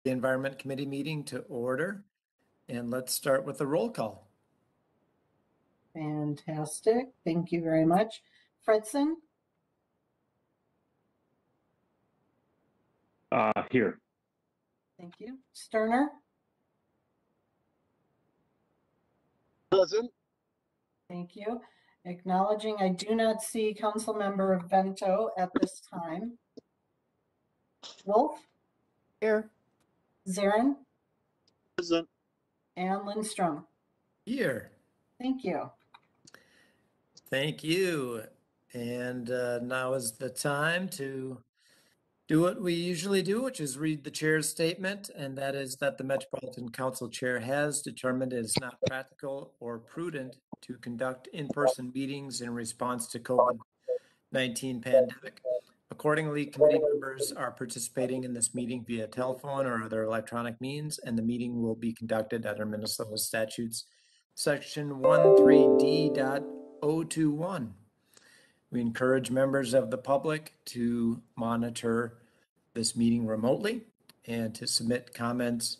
the Environment Committee meeting to order, and let's start with the roll call. Fantastic. Thank you very much. Fredson? Here. Thank you. Sterner? Present. Thank you. Acknowledging I do not see Councilmember Vento at this time. Wolf? Here. Zarin? Present. And Lindstrom? Here. Thank you. Thank you. And now is the time to do what we usually do, which is read the chair's statement, and that is that the Metropolitan Council Chair has determined it is not practical or prudent to conduct in-person meetings in response to COVID-19 pandemic. Accordingly, committee members are participating in this meeting via telephone or other electronic means, and the meeting will be conducted under Minnesota statutes, section 13D.021. We encourage members of the public to monitor this meeting remotely and to submit comments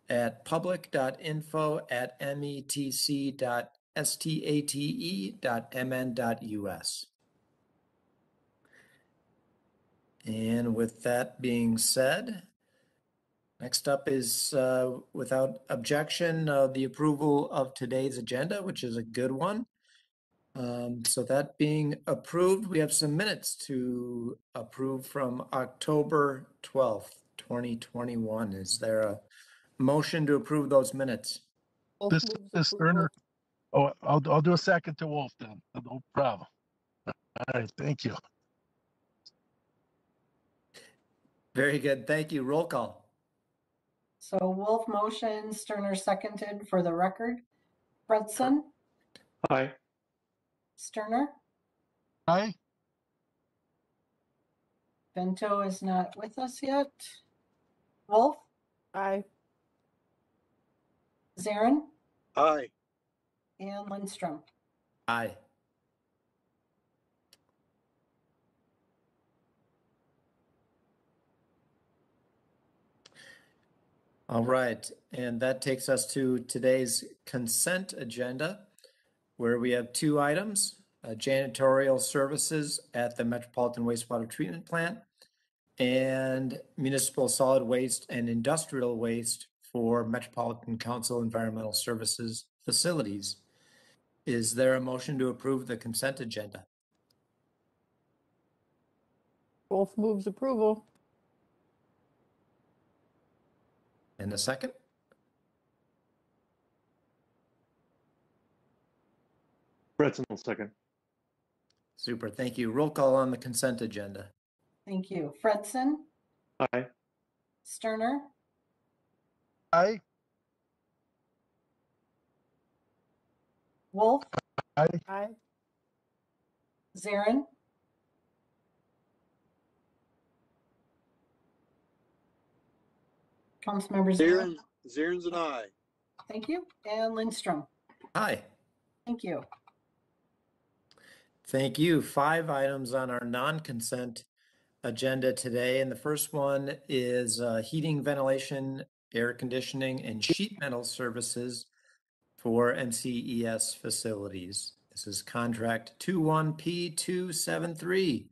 at public.info@metc.state.mn.us. And with that being said, next up is, without objection, the approval of today's agenda, which is a good one. So that being approved, we have some minutes to approve from October 12th, 2021. Is there a motion to approve those minutes? This is Sterner. Oh, I'll do a second to Wolf then. No problem. All right, thank you. Very good. Thank you. Roll call. So Wolf motion, Sterner seconded for the record. Fredson? Aye. Sterner? Aye. Vento is not with us yet. Wolf? Aye. Zarin? Aye. And Lindstrom? Aye. All right, and that takes us to today's consent agenda, where we have two items, janitorial services at the Metropolitan Wastewater Treatment Plant and municipal solid waste and industrial waste for Metropolitan Council Environmental Services facilities. Is there a motion to approve the consent agenda? Wolf moves approval. And a second? Fredson will second. Super, thank you. Roll call on the consent agenda. Thank you. Fredson? Aye. Sterner? Aye. Wolf? Aye. Aye. Zarin? Councilmember Zarin? Zarin's an aye. Thank you. And Lindstrom? Aye. Thank you. Thank you. 5 items on our non-consent agenda today. And the first one is heating, ventilation, air conditioning, and sheet metal services for NCES facilities. This is contract 21P273.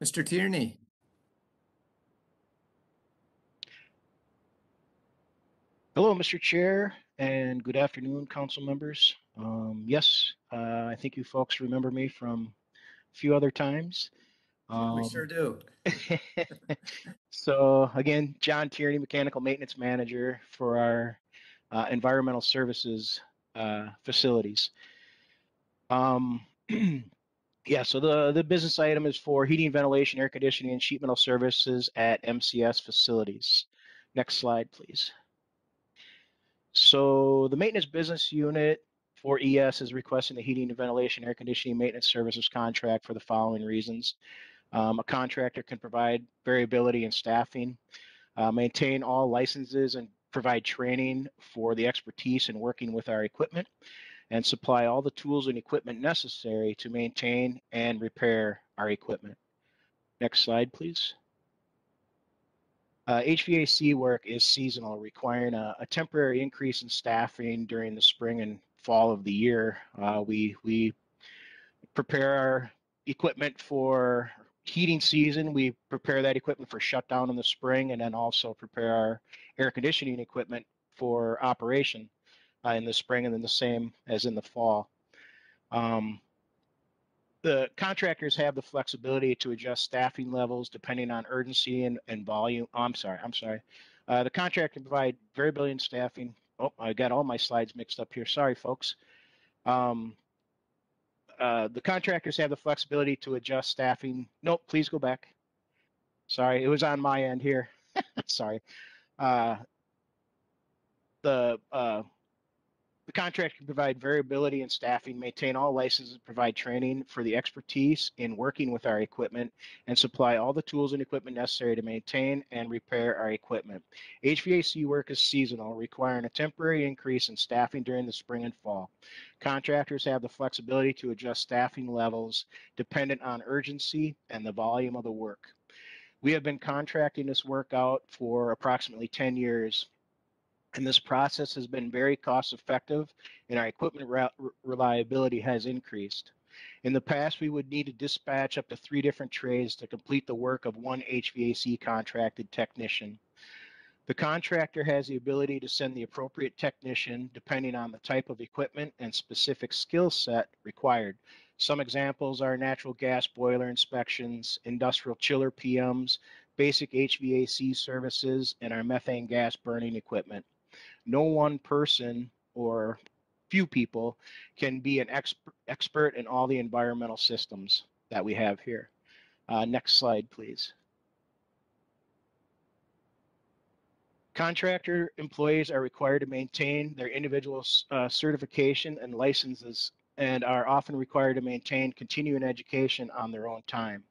Mr. Tierney. Hello, Mr. Chair, and good afternoon, council members. Yes, I think you folks remember me from a few other times. We sure do. So again, John Tierney, Mechanical Maintenance Manager for our environmental services facilities. Yeah, so the business item is for heating, ventilation, air conditioning, and sheet metal services at MCS facilities. Next slide, please. So the maintenance business unit for ES is requesting the heating and ventilation, air conditioning, maintenance services contract for the following reasons. A contractor can provide variability in staffing, maintain all licenses and provide training for the expertise in working with our equipment, and supply all the tools and equipment necessary to maintain and repair our equipment. Next slide, please. HVAC work is seasonal, requiring a temporary increase in staffing during the spring and fall of the year. We prepare our equipment for heating season. We prepare that equipment for shutdown in the spring, and then also prepare our air conditioning equipment for operation in the spring, and then the same as in the fall. The contractors have the flexibility to adjust staffing levels depending on urgency and volume. Oh, I'm sorry. The contractor can provide variability in staffing. Oh, I got all my slides mixed up here. Sorry, folks. The contractors have the flexibility to adjust staffing. Nope, please go back. Sorry, it was on my end here. Sorry. Uh, the The contract can provide variability in staffing, maintain all licenses, provide training for the expertise in working with our equipment, and supply all the tools and equipment necessary to maintain and repair our equipment. HVAC work is seasonal, requiring a temporary increase in staffing during the spring and fall. Contractors have the flexibility to adjust staffing levels dependent on urgency and the volume of the work. We have been contracting this work out for approximately 10 years, and this process has been very cost effective, and our equipment reliability has increased. In the past, we would need to dispatch up to 3 different trays to complete the work of one HVAC contracted technician. The contractor has the ability to send the appropriate technician depending on the type of equipment and specific skill set required. Some examples are natural gas boiler inspections, industrial chiller PMs, basic HVAC services, and our methane gas burning equipment. No one person or few people can be an expert in all the environmental systems that we have here. Next slide, please. Contractor employees are required to maintain their individual certification and licenses, and are often required to maintain continuing education on their own time.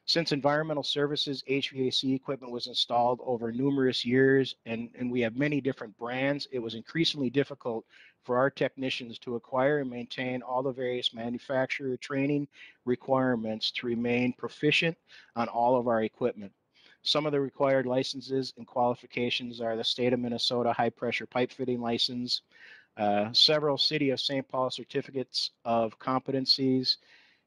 Since Environmental Services HVAC equipment was installed over numerous years, and we have many different brands, it was increasingly difficult for our technicians to acquire and maintain all the various manufacturer training requirements to remain proficient on all of our equipment. Some of the required licenses and qualifications are the State of Minnesota High Pressure Pipe Fitting License, several City of St. Paul certificates of competencies,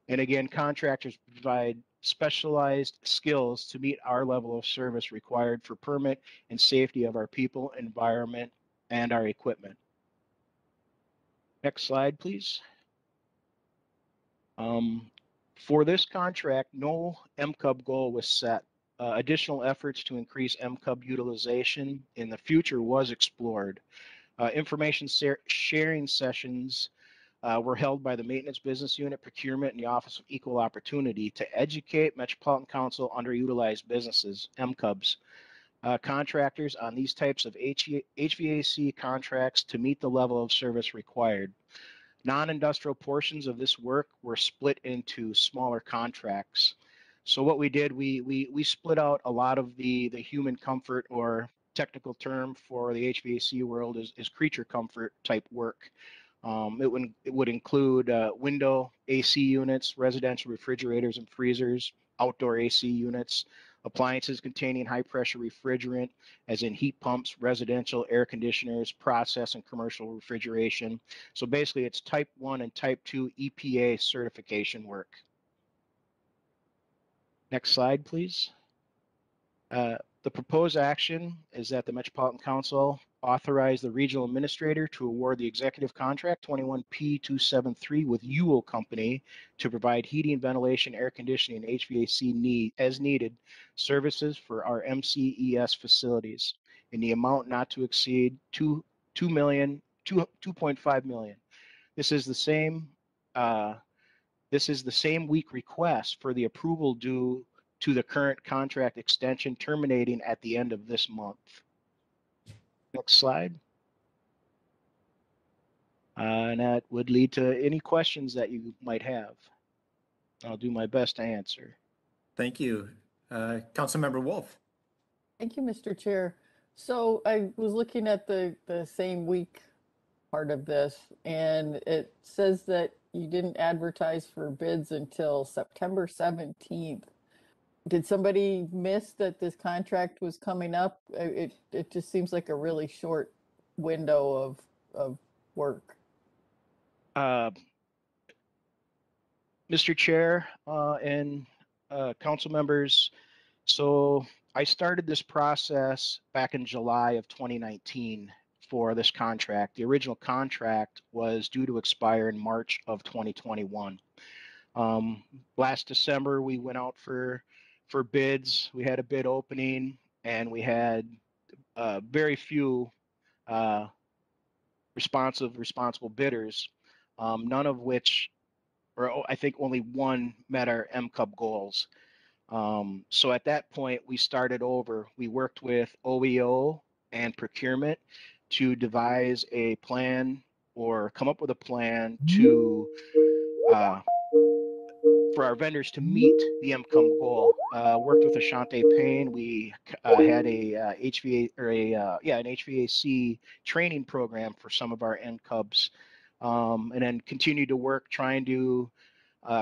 and again, contractors provide specialized skills to meet our level of service required for permit and safety of our people, environment, and our equipment. Next slide, please. For this contract, no MCUB goal was set. Additional efforts to increase MCUB utilization in the future was explored. Information sharing sessions were held by the Maintenance Business Unit, Procurement, and the Office of Equal Opportunity to educate Metropolitan Council underutilized businesses, MCUBs, contractors on these types of HVAC contracts to meet the level of service required. Non-industrial portions of this work were split into smaller contracts. So what we did, we split out a lot of the human comfort, or technical term for the HVAC world is creature comfort type work. It would include window AC units, residential refrigerators and freezers, outdoor AC units, appliances containing high pressure refrigerant, as in heat pumps, residential air conditioners, process and commercial refrigeration. So basically it's type 1 and type 2 EPA certification work. Next slide, please. The proposed action is that the Metropolitan Council authorize the regional administrator to award the executive contract 21P273 with Ewell Company to provide heating, ventilation, air conditioning, and HVAC as needed services for our MCES facilities in the amount not to exceed $2.5 million. This is the same week request for the approval due to the current contract extension terminating at the end of this month. Next slide. And that would lead to any questions that you might have. I'll do my best to answer. Thank you. Councilmember Wolf. Thank you, Mr. Chair. So I was looking at the same week part of this, and it says that you didn't advertise for bids until September 17th. Did somebody miss that this contract was coming up? It just seems like a really short window of work. Uh, Mr. Chair and council members, so I started this process back in July of 2019 for this contract. The original contract was due to expire in March of 2021. Last December, we went out for bids. We had a bid opening, and we had very few uh, responsible bidders, none of which, or I think only one met our MCUB goals. So at that point, we started over. We worked with OEO and procurement to devise a plan or come up with a plan to uh, for our vendors to meet the MCUM goal. Worked with Ashante Payne. We had a HVA or a an HVAC training program for some of our NCUBs, and then continued to work trying to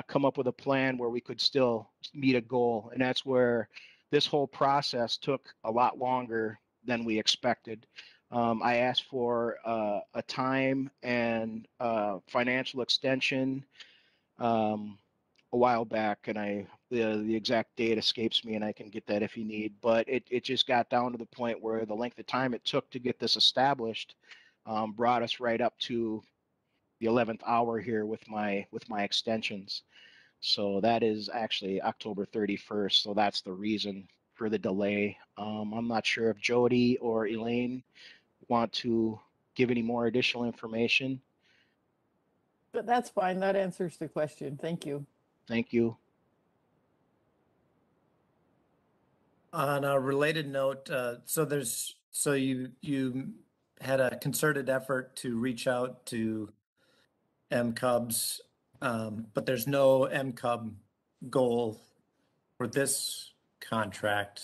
come up with a plan where we could still meet a goal. And that's where this whole process took a lot longer than we expected. I asked for a time and financial extension a while back, and the exact date escapes me, and I can get that if you need. But it just got down to the point where the length of time it took to get this established brought us right up to the 11th hour here with my extensions. So that is actually October 31st. So that's the reason for the delay. I'm not sure if Jody or Elaine want to give any more additional information. But that's fine. That answers the question. Thank you. Thank you. On a related note, so you had a concerted effort to reach out to MCUBs, but there's no MCUB goal for this contract.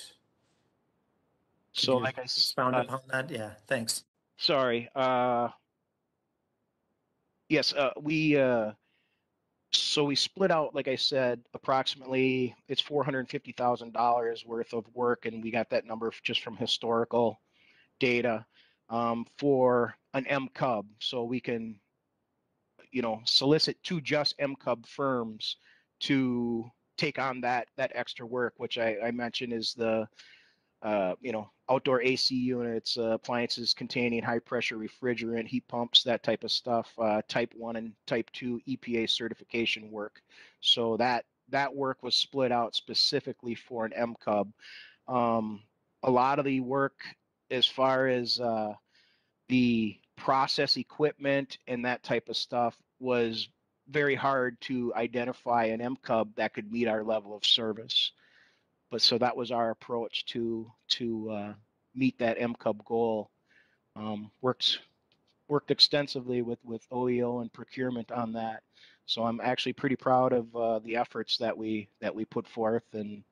Could So you like expound upon that? Yeah, thanks. sorry. Yes, so we split out, like I said, approximately it's $450,000 worth of work, and we got that number just from historical data for an MCUB. So we can, solicit two just MCUB firms to take on that extra work, which I mentioned is the outdoor AC units, appliances containing high pressure refrigerant, heat pumps, that type of stuff, type 1 and type 2 EPA certification work. So that work was split out specifically for an MCUB. A lot of the work as far as the process equipment and that type of stuff was very hard to identify an MCUB that could meet our level of service. But so that was our approach to meet that MCUB goal. Worked extensively with OEO and procurement on that. So I'm actually pretty proud of the efforts that we put forth and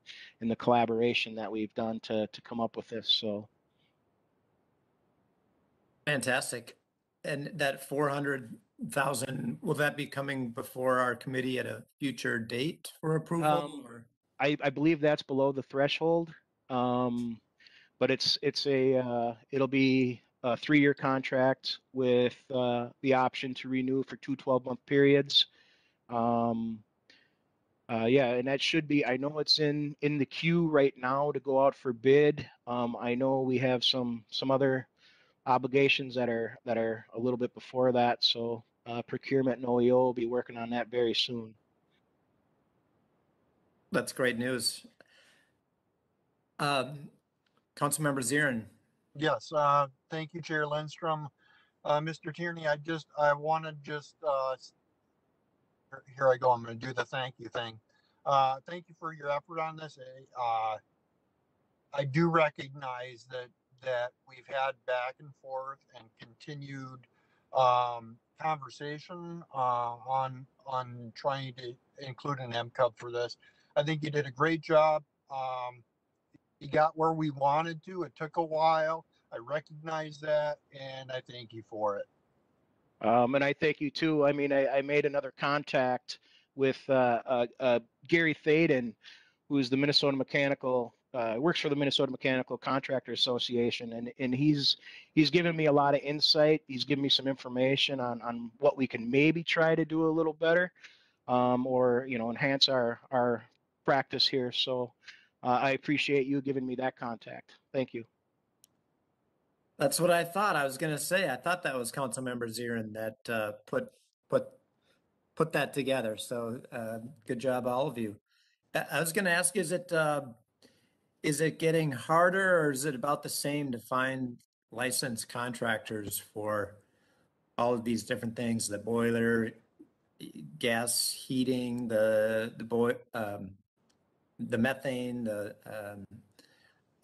the collaboration that we've done to come up with this. So Fantastic. And that 400,000, will that be coming before our committee at a future date for approval? Or? I believe that's below the threshold. But it'll be a 3-year contract with the option to renew for 2 12-month periods. Yeah, and that should be. I know it's in the queue right now to go out for bid. I know we have some other obligations that are a little bit before that. So procurement and OEO will be working on that very soon. That's great news. Councilmember Zirin. Yes, thank you, Chair Lindstrom. Mr. Tierney, I want to here I go. I'm going to do the thank you thing. Thank you for your effort on this. I do recognize that we've had back and forth and continued conversation on trying to include an MCUB for this. I think you did a great job. You got where we wanted to. It took a while. I recognize that, and I thank you for it. And I thank you too. I mean, I made another contact with Gary Thaden, who's the Minnesota Mechanical, works for the Minnesota Mechanical Contractor Association, and he's given me a lot of insight. He's given me some information on what we can maybe try to do a little better, or enhance our practice here. So I appreciate you giving me that contact. Thank you. That's what I thought. I was going to say, I thought that was Councilmember Zirin that put that together. So good job, all of you. I was going to ask, is it getting harder or is it about the same to find licensed contractors for all of these different things, the boiler, gas heating, the methane,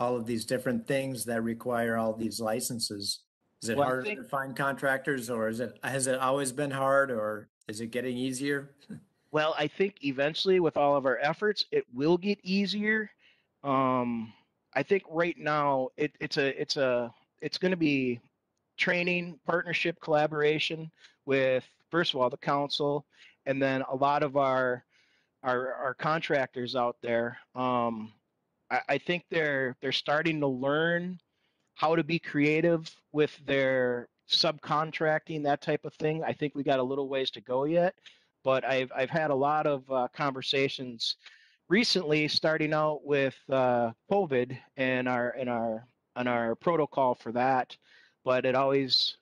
all of these different things that require all these licenses? Is it Well, I harder think to find contractors, or has it always been hard, or is it getting easier? Well, I think eventually, with all of our efforts, it will get easier. I think right now it's going to be training, partnership, collaboration with, first of all, the council, and then a lot of our contractors out there. I think they're starting to learn how to be creative with their subcontracting, that type of thing. I think we got a little ways to go yet, but I've had a lot of conversations recently, starting out with COVID and our protocol for that. But I always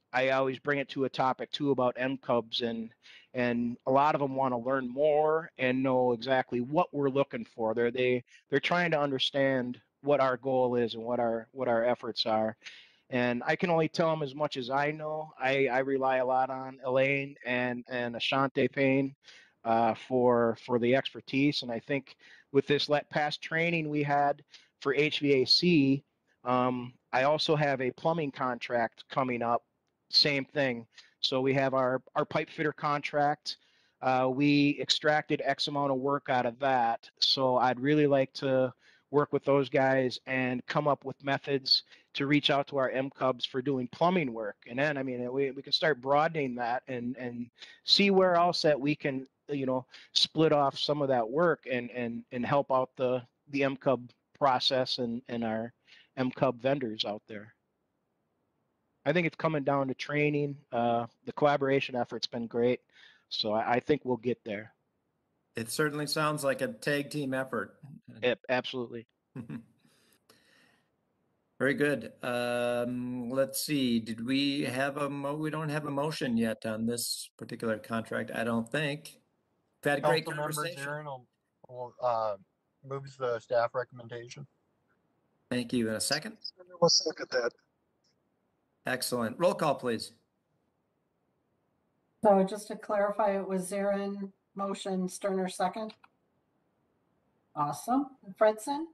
bring it to a topic too about MCUBs, and a lot of them want to learn more and know exactly what we're looking for. They're trying to understand what our goal is and what our efforts are. And I can only tell them as much as I know. I rely a lot on Elaine and Ashante Payne for the expertise. And I think with this past training we had for HVAC, I also have a plumbing contract coming up. Same thing. So we have our pipe fitter contract. We extracted X amount of work out of that. So I'd really like to work with those guys and come up with methods to reach out to our MCUBs for doing plumbing work. And then, I mean, we can start broadening that and see where else that we can, split off some of that work and help out the MCUB process and our MCUB vendors out there. I think it's coming down to training. The collaboration effort's been great. So I think we'll get there. It certainly sounds like a tag team effort. Yep, absolutely. Very good. Let's see. Did we have we don't have a motion yet on this particular contract, I don't think. We've had a great Councilmember conversation. Zirin will moves the staff recommendation. Thank you. In a second. We'll second that. Excellent. Roll call, please. So just to clarify, it was Zarin motion, Sterner second. Awesome. Fredson,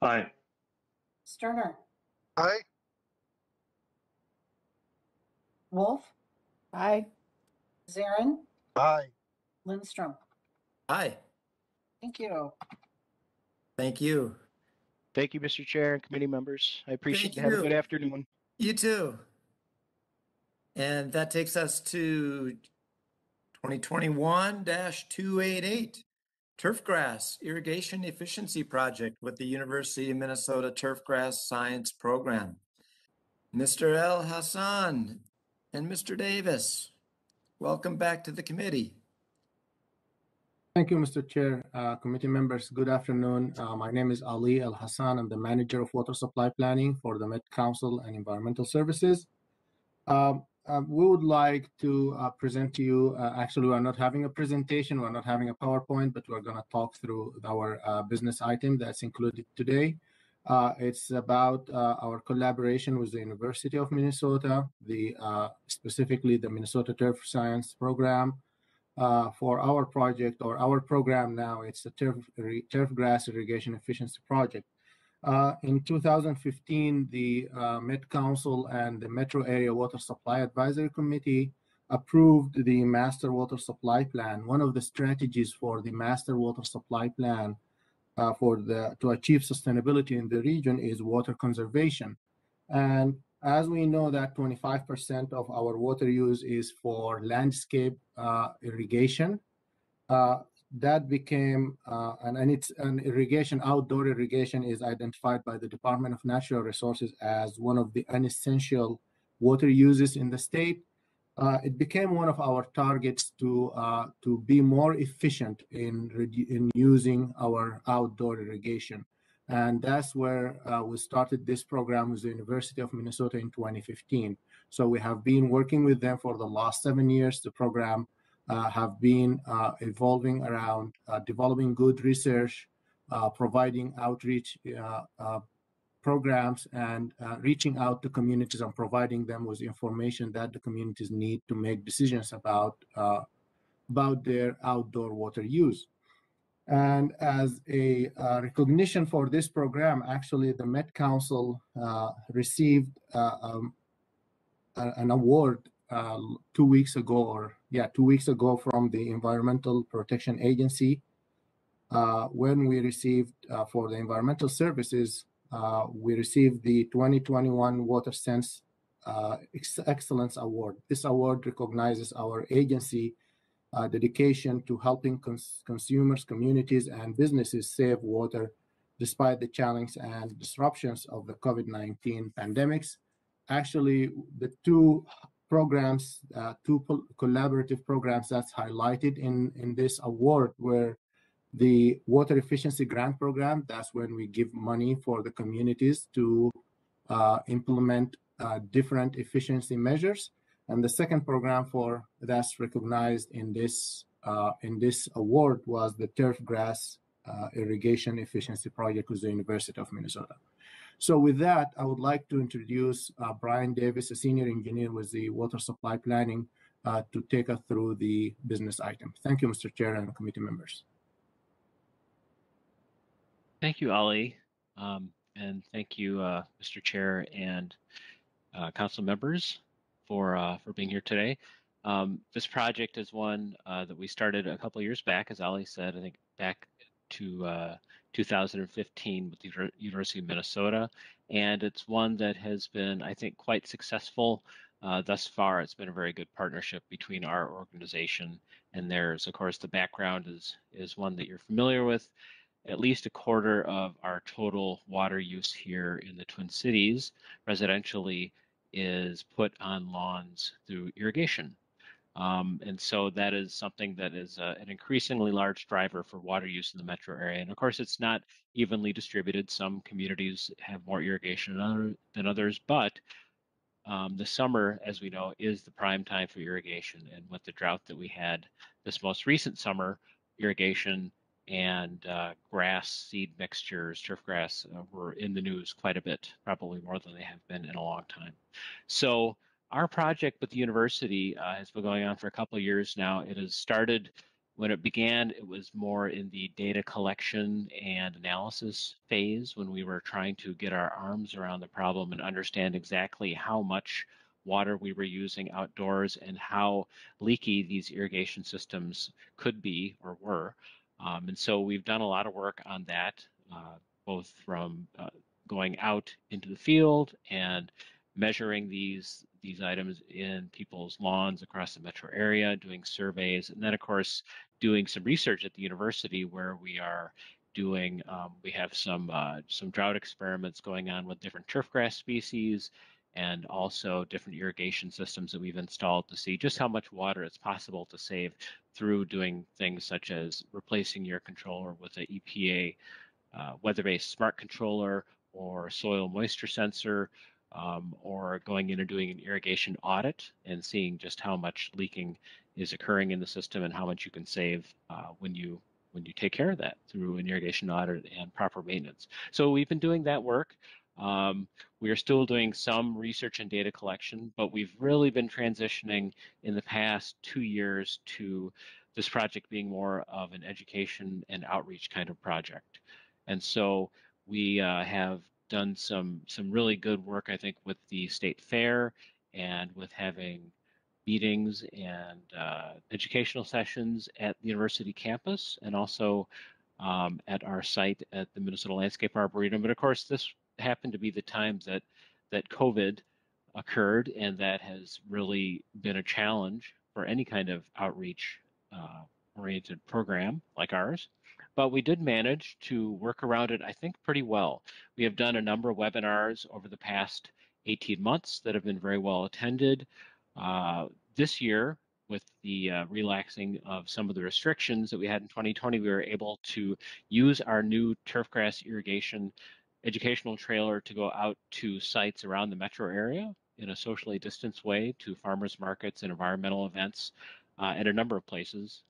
Aye. Sterner, Aye. Wolf, Aye. Zarin, Aye. Lindstrom. Aye. Thank you. Thank you. Thank you, Mr. Chair and committee members. I appreciate it. Have a good afternoon. You too. And that takes us to 2021-288, Turfgrass Irrigation Efficiency Project with the University of Minnesota Turfgrass Science Program. Mr. El Hassan and Mr. Davis, welcome back to the committee. Thank you, Mr. Chair. Committee members, good afternoon. My name is Ali El Hassan. I'm the Manager of Water Supply Planning for the Met Council and Environmental Services. We would like to present to you, actually we're not having a presentation, we're not having a PowerPoint, but we're going to talk through our business item that's included today. It's about our collaboration with the University of Minnesota, specifically the Minnesota Turf Science Program. For our project, or our program now, it's the Turfgrass Irrigation Efficiency Project. In 2015, the Met Council and the Metro Area Water Supply Advisory Committee approved the Master Water Supply Plan. One of the strategies for the Master Water Supply Plan to achieve sustainability in the region is water conservation. And as we know that 25% of our water use is for landscape irrigation, that became, and it's an irrigation, outdoor irrigation is identified by the Department of Natural Resources as one of the unessential water uses in the state. It became one of our targets to be more efficient in using our outdoor irrigation. And that's where we started this program with the University of Minnesota in 2015. So we have been working with them for the last 7 years. The program have been evolving around developing good research, providing outreach programs, and reaching out to communities and providing them with information that the communities need to make decisions about their outdoor water use. And as a recognition for this program, actually the Met Council received an award 2 weeks ago, 2 weeks ago from the Environmental Protection Agency. When we received for the environmental services, we received the 2021 Water Sense Excellence Award. This award recognizes our agency dedication to helping consumers, communities, and businesses save water despite the challenges and disruptions of the COVID-19 pandemics. Actually, the two programs, two collaborative programs that's highlighted in this award were the Water Efficiency Grant Program. That's when we give money for the communities to implement different efficiency measures. And the second program that's recognized in this award was the turf grass irrigation efficiency project with the University of Minnesota. So with that, I would like to introduce Brian Davis, a senior engineer with the Water Supply Planning, to take us through the business item. Thank you, Mr. Chair and committee members. Thank you, Ali, and thank you, Mr. Chair and council members for being here today. This project is one that we started a couple of years back, as Ali said, I think back to 2015 with the University of Minnesota, and it's one that has been, I think, quite successful thus far. It's been a very good partnership between our organization and theirs. Of course, the background is one that you're familiar with. At least a quarter of our total water use here in the Twin Cities residentially is put on lawns through irrigation. And so that is something that is an increasingly large driver for water use in the metro area. And of course, it's not evenly distributed. Some communities have more irrigation than others, but the summer, as we know, is the prime time for irrigation. And with the drought that we had this most recent summer, irrigation and grass seed mixtures, turf grass, were in the news quite a bit, probably more than they have been in a long time. So our project with the university has been going on for a couple of years now. It has started, when it began, it was more in the data collection and analysis phase when we were trying to get our arms around the problem and understand exactly how much water we were using outdoors and how leaky these irrigation systems could be or were. And so we've done a lot of work on that, both from going out into the field and measuring these items in people's lawns across the metro area, doing surveys, and then of course doing some research at the university where we are doing, we have some drought experiments going on with different turfgrass species and also different irrigation systems that we've installed to see just how much water it's possible to save through doing things such as replacing your controller with an EPA weather-based smart controller or soil moisture sensor, or going in and doing an irrigation audit and seeing just how much leaking is occurring in the system and how much you can save when you take care of that through an irrigation audit and proper maintenance. So we've been doing that work. We are still doing some research and data collection, but we've really been transitioning in the past 2 years to this project being more of an education and outreach kind of project. And so we have done some really good work, I think, with the state fair and with having meetings and educational sessions at the university campus and also at our site at the Minnesota Landscape Arboretum. But of course, this happened to be the times that COVID occurred, and that has really been a challenge for any kind of outreach oriented program like ours, but we did manage to work around it, I think, pretty well. We have done a number of webinars over the past 18 months that have been very well attended. This year, with the relaxing of some of the restrictions that we had in 2020, we were able to use our new turfgrass irrigation educational trailer to go out to sites around the metro area in a socially distanced way, to farmers markets and environmental events at a number of places,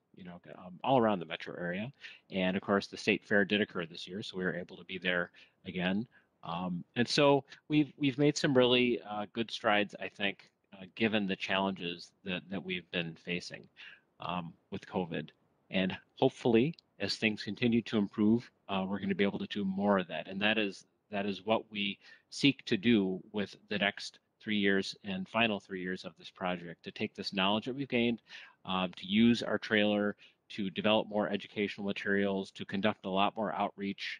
all around the metro area. And of course, the state fair did occur this year, so we were able to be there again. And so we've made some really good strides, I think, given the challenges that we've been facing with COVID. And hopefully, as things continue to improve, we're going to be able to do more of that. And that is what we seek to do with the next 3 years and final 3 years of this project, to take this knowledge that we've gained, to use our trailer to develop more educational materials, to conduct a lot more outreach,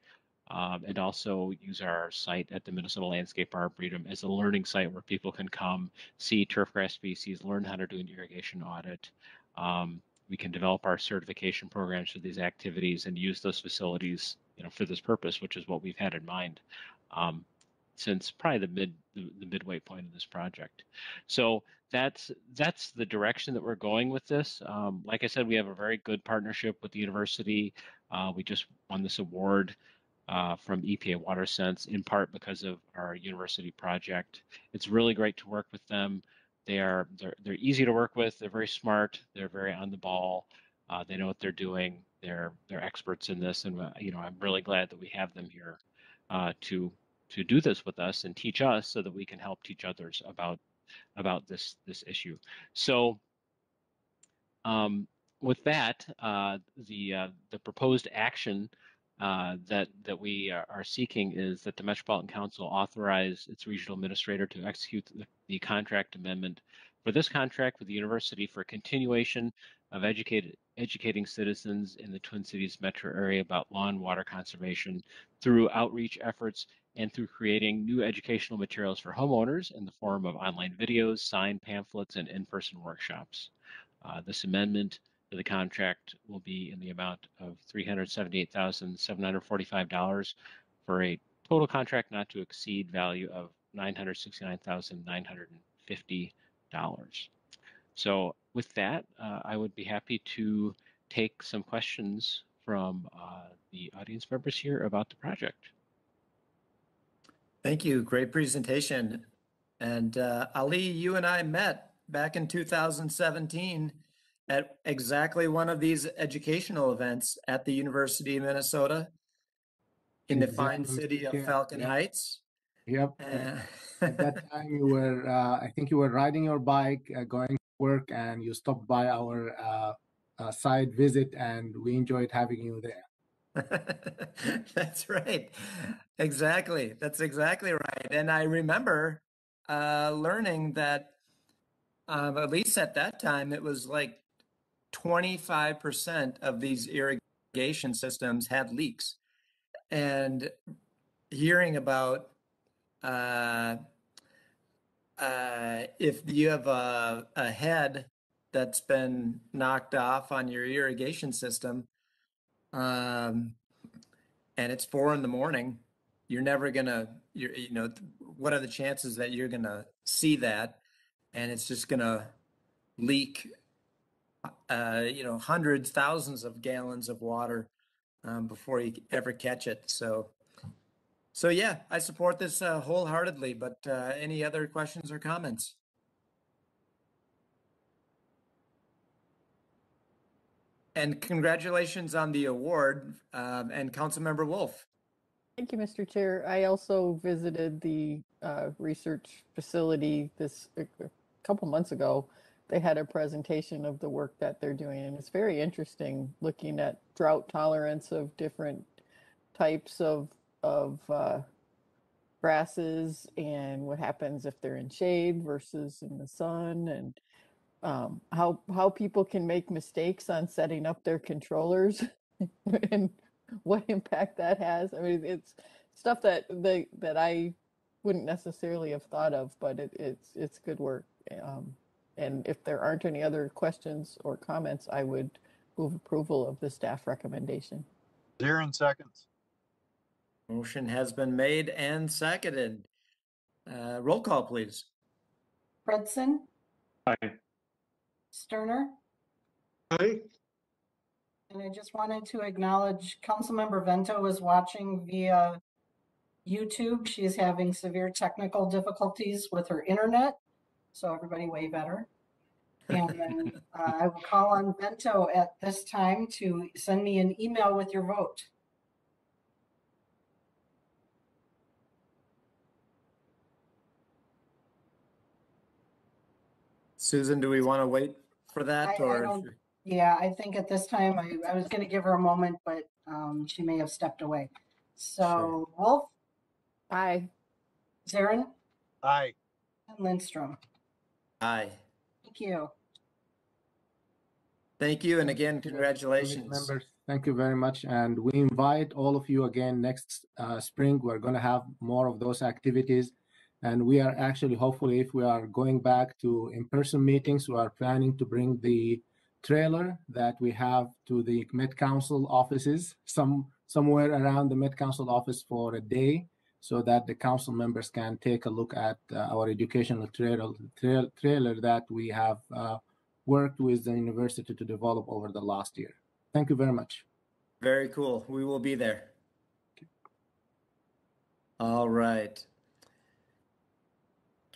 and also use our site at the Minnesota Landscape Arboretum as a learning site where people can come, see turfgrass species, learn how to do an irrigation audit. We can develop our certification programs for these activities and use those facilities, for this purpose, which is what we've had in mind since probably the midway point of this project. So that's the direction that we're going with this. Like I said, we have a very good partnership with the university. We just won this award from EPA WaterSense, in part because of our university project. It's really great to work with them. They're easy to work with. They're very smart. They're very on the ball. They know what they're doing. They're experts in this, and I'm really glad that we have them here to do this with us and teach us, so that we can help teach others about this issue. So with that, the proposed action that we are seeking is that the Metropolitan Council authorize its regional administrator to execute the contract amendment for this contract with the university for continuation of educating citizens in the Twin Cities metro area about law and water conservation through outreach efforts and through creating new educational materials for homeowners in the form of online videos, signed pamphlets, and in-person workshops. This amendment to the contract will be in the amount of $378,745 for a total contract not to exceed value of $969,950. So with that, I would be happy to take some questions from the audience members here about the project. Thank you. Great presentation. And Ali, you and I met back in 2017 at exactly one of these educational events at the University of Minnesota in the fine city of Falcon Heights. Yep. At that time, you were, I think you were riding your bike, going to work, and you stopped by our site visit, and we enjoyed having you there. That's right. Exactly. That's exactly right. And I remember learning that at least at that time, it was like 25% of these irrigation systems had leaks. And hearing about if you have a head that's been knocked off on your irrigation system, and it's 4 a.m, you're never gonna, what are the chances that you're gonna see that, and it's just gonna leak, hundreds, thousands of gallons of water before you ever catch it. So yeah, I support this wholeheartedly. But any other questions or comments? And congratulations on the award, and Councilmember Wolf. Thank you, Mr. Chair. I also visited the research facility a couple months ago. They had a presentation of the work that they're doing, and it's very interesting looking at drought tolerance of different types of grasses and what happens if they're in shade versus in the sun, and how people can make mistakes on setting up their controllers and what impact that has. I mean, it's stuff that I wouldn't necessarily have thought of, but it's good work. And if there aren't any other questions or comments, I would Move approval of the staff recommendation. Zarin seconds. Motion has been made and seconded. Roll call, please. Fredson, Aye. Sterner, Aye. and I just wanted to acknowledge Councilmember Vento is watching via YouTube. She is having severe technical difficulties with her internet, so everybody wave at her. And then I will call on Vento at this time to send me an email with your vote. Susan, do we want to wait for that, I don't, yeah, I think at this time, I was gonna give her a moment, but she may have stepped away. So Wolf, Aye. Zarin, Aye. and Lindstrom. Aye. Thank you. Thank you, and again, Committee congratulations. members, thank you very much. And we invite all of you again next spring. We're going to have more of those activities. And we are actually, hopefully, if we are going back to in-person meetings, we are planning to bring the trailer that we have to the Met Council offices, somewhere around the Met Council office for a day, so that the council members can take a look at our educational trailer that we have worked with the university to develop over the last year. Thank you very much. Very cool. We will be there. All right.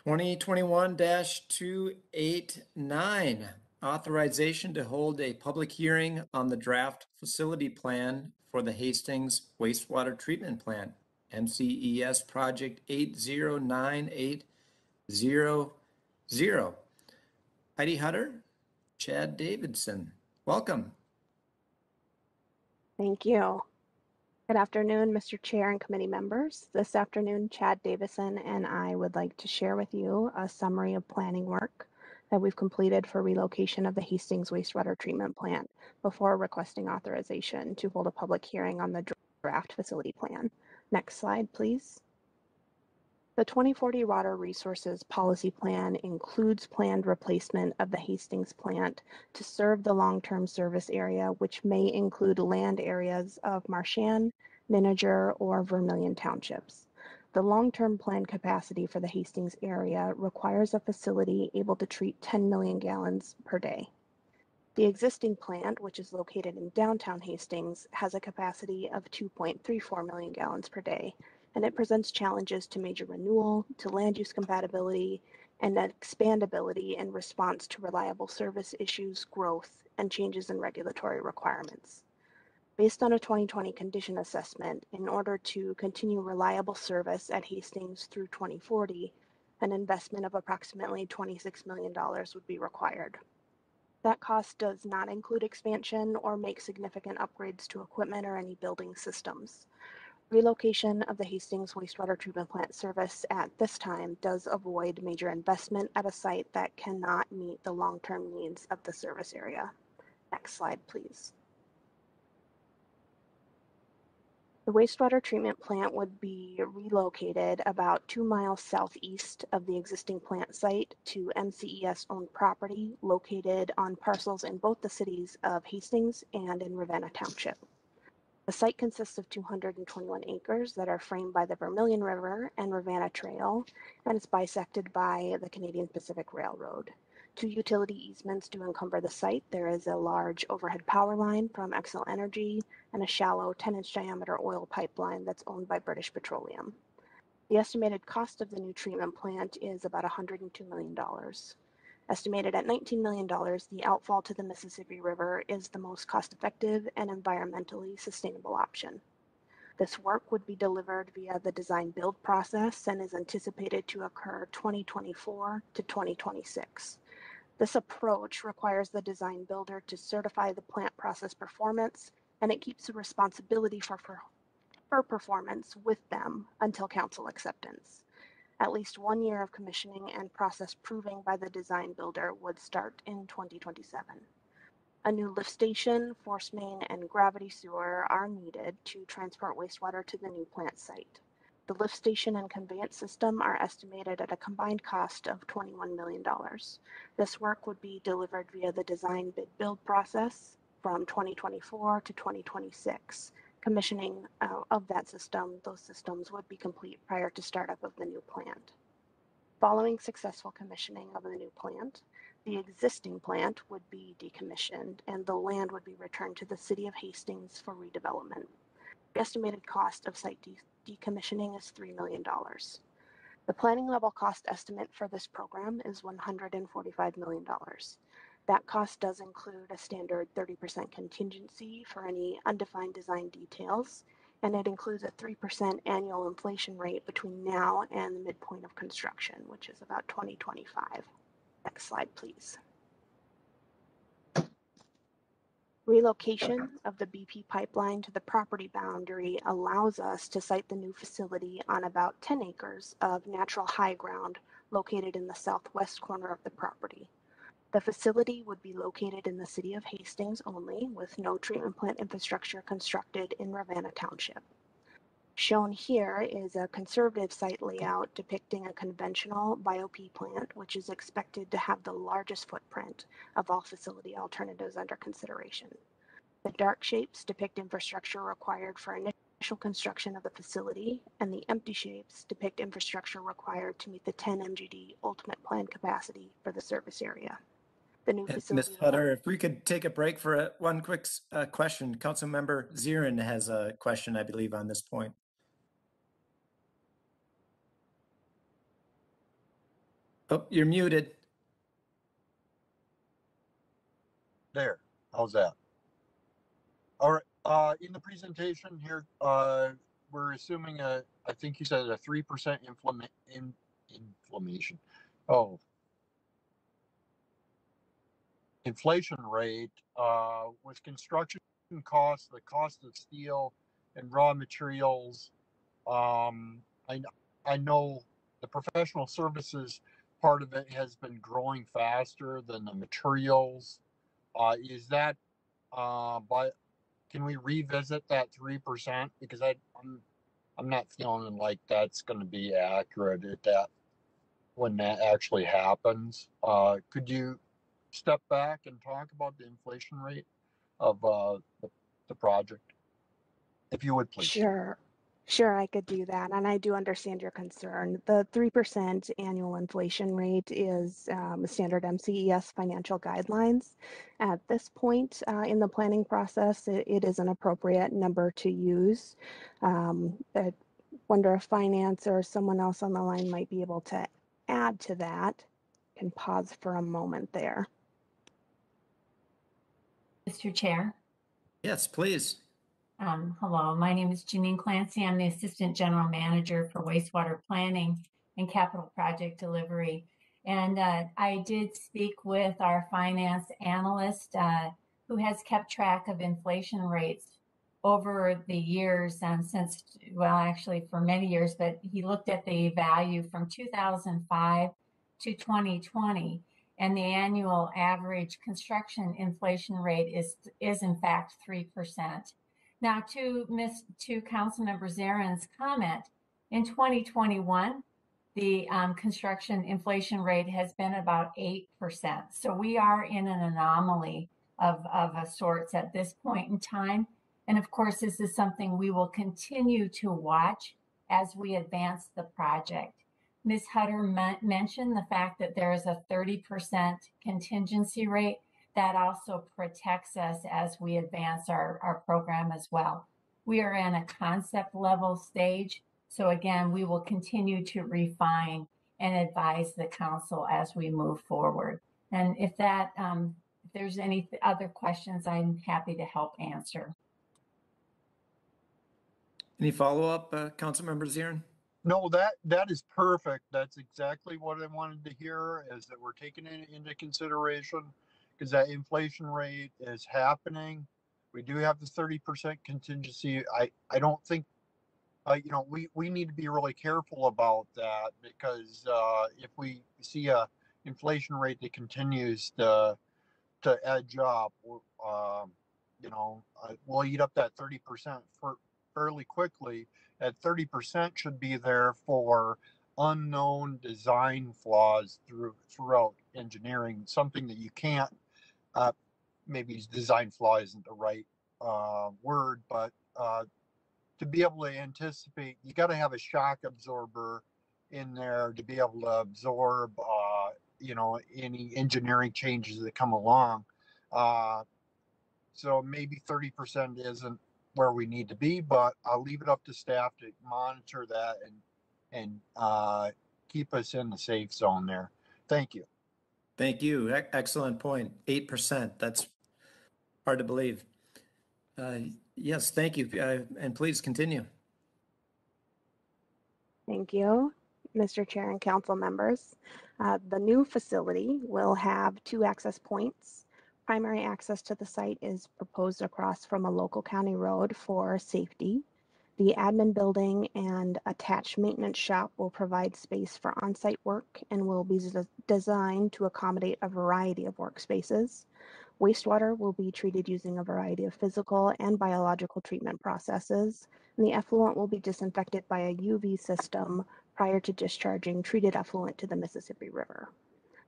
2021-289, authorization to hold a public hearing on the draft facility plan for the Hastings wastewater treatment plant, MCES project 80980. Heidi Hutter, Chad Davidson, welcome. Thank you. Good afternoon, Mr. Chair and committee members. This afternoon, Chad Davison and I would like to share with you a summary of planning work that we've completed for relocation of the Hastings wastewater treatment plant before requesting authorization to hold a public hearing on the draft facility plan. Next slide, please. The 2040 Water Resources Policy Plan includes planned replacement of the Hastings plant to serve the long-term service area, which may include land areas of Marshan, Nininger, or Vermilion townships. The long-term planned capacity for the Hastings area requires a facility able to treat 10 million gallons per day. The existing plant, which is located in downtown Hastings, has a capacity of 2.34 million gallons per day, and it presents challenges to major renewal, to land use compatibility, and expandability in response to reliable service issues, growth, and changes in regulatory requirements. Based on a 2020 condition assessment, in order to continue reliable service at Hastings through 2040, an investment of approximately $26 million would be required. That cost does not include expansion or make significant upgrades to equipment or any building systems. Relocation of the Hastings wastewater treatment plant service at this time does avoid major investment at a site that cannot meet the long-term needs of the service area. Next slide, please. The wastewater treatment plant would be relocated about 2 miles southeast of the existing plant site to MCES-owned property located on parcels in both the cities of Hastings and in Ravenna Township. The site consists of 221 acres that are framed by the Vermilion River and Ravenna Trail, and it's bisected by the Canadian Pacific Railroad. 2 utility easements do encumber the site. There is a large overhead power line from Xcel Energy and a shallow 10-inch diameter oil pipeline that's owned by British Petroleum. The estimated cost of the new treatment plant is about $102 million. Estimated at $19 million, the outfall to the Mississippi River is the most cost-effective and environmentally sustainable option. This work would be delivered via the design-build process and is anticipated to occur 2024 to 2026. This approach requires the design builder to certify the plant process performance, and it keeps the responsibility for performance with them until council acceptance. At least 1 year of commissioning and process proving by the design builder would start in 2027. A new lift station, force main, and gravity sewer are needed to transport wastewater to the new plant site. The lift station and conveyance system are estimated at a combined cost of $21 million. This work would be delivered via the design bid build process, from 2024 to 2026. Commissioning of that system, those systems would be complete prior to startup of the new plant. Following successful commissioning of the new plant, the existing plant would be decommissioned and the land would be returned to the City of Hastings for redevelopment. The estimated cost of site decommissioning is $3 million. The planning level cost estimate for this program is $145 million. That cost does include a standard 30% contingency for any undefined design details, and it includes a 3% annual inflation rate between now and the midpoint of construction, which is about 2025. Next slide, please. Relocation of the BP pipeline to the property boundary allows us to site the new facility on about 10 acres of natural high ground located in the southwest corner of the property. The facility would be located in the City of Hastings only, with no treatment plant infrastructure constructed in Ravenna Township. Shown here is a conservative site layout depicting a conventional BioP plant, which is expected to have the largest footprint of all facility alternatives under consideration. The dark shapes depict infrastructure required for initial construction of the facility, and the empty shapes depict infrastructure required to meet the 10 MGD ultimate planned capacity for the service area. The new facility. Ms. Hutter, if we could take a break for one quick question. Councilmember Zirin has a question, I believe, on this point. Oh, you're muted. There. How's that? All right. In the presentation here, we're assuming I think you said a 3% inflammation. Oh, inflation rate with construction costs, the cost of steel and raw materials. I know the professional services part of it has been growing faster than the materials. Is that but can we revisit that 3%? Because I'm not feeling like that's going to be accurate at that when that actually happens. Could you step back and talk about the inflation rate of the project, if you would, please? Sure, I could do that. And I do understand your concern. The 3% annual inflation rate is standard MCES financial guidelines. At this point in the planning process, it is an appropriate number to use. I wonder if finance or someone else on the line might be able to add to that. Can pause for a moment there. Mr. Chair. Yes, please. Hello, my name is Janine Clancy. I'm the Assistant General Manager for Wastewater Planning and Capital Project Delivery. And I did speak with our finance analyst who has kept track of inflation rates over the years since, well, actually for many years, but he looked at the value from 2005 to 2020. And the annual average construction inflation rate is in fact 3%. Now, to Councilmember Zirin's comment, in 2021, the construction inflation rate has been about 8%. So we are in an anomaly of a sorts at this point in time. And of course, this is something we will continue to watch as we advance the project. Ms. Hutter mentioned the fact that there is a 30% contingency rate. That also protects us as we advance our program as well. We are in a concept level stage. So again, we will continue to refine and advise the council as we move forward. And if there's any other questions, I'm happy to help answer. Any follow-up, Councilmember Zirin? No, that is perfect. That's exactly what I wanted to hear, is that we're taking it into consideration, because that inflation rate is happening. We do have the 30% contingency. I don't think, we need to be really careful about that, because if we see a inflation rate that continues to edge up, we'll eat up that 30% fairly quickly. At 30% should be there for unknown design flaws throughout engineering, something that you can't maybe design flaw isn't the right word, but to be able to anticipate, you got to have a shock absorber in there to be able to absorb, any engineering changes that come along. So maybe 30% isn't where we need to be, but I'll leave it up to staff to monitor that and keep us in the safe zone there. Thank you. Thank you. Excellent point. 8%. That's hard to believe. Yes, thank you. And please continue. Thank you, Mr. Chair and council members. The new facility will have 2 access points. Primary access to the site is proposed across from a local county road for safety. The admin building and attached maintenance shop will provide space for on-site work and will be designed to accommodate a variety of workspaces. Wastewater will be treated using a variety of physical and biological treatment processes, and the effluent will be disinfected by a UV system prior to discharging treated effluent to the Mississippi River.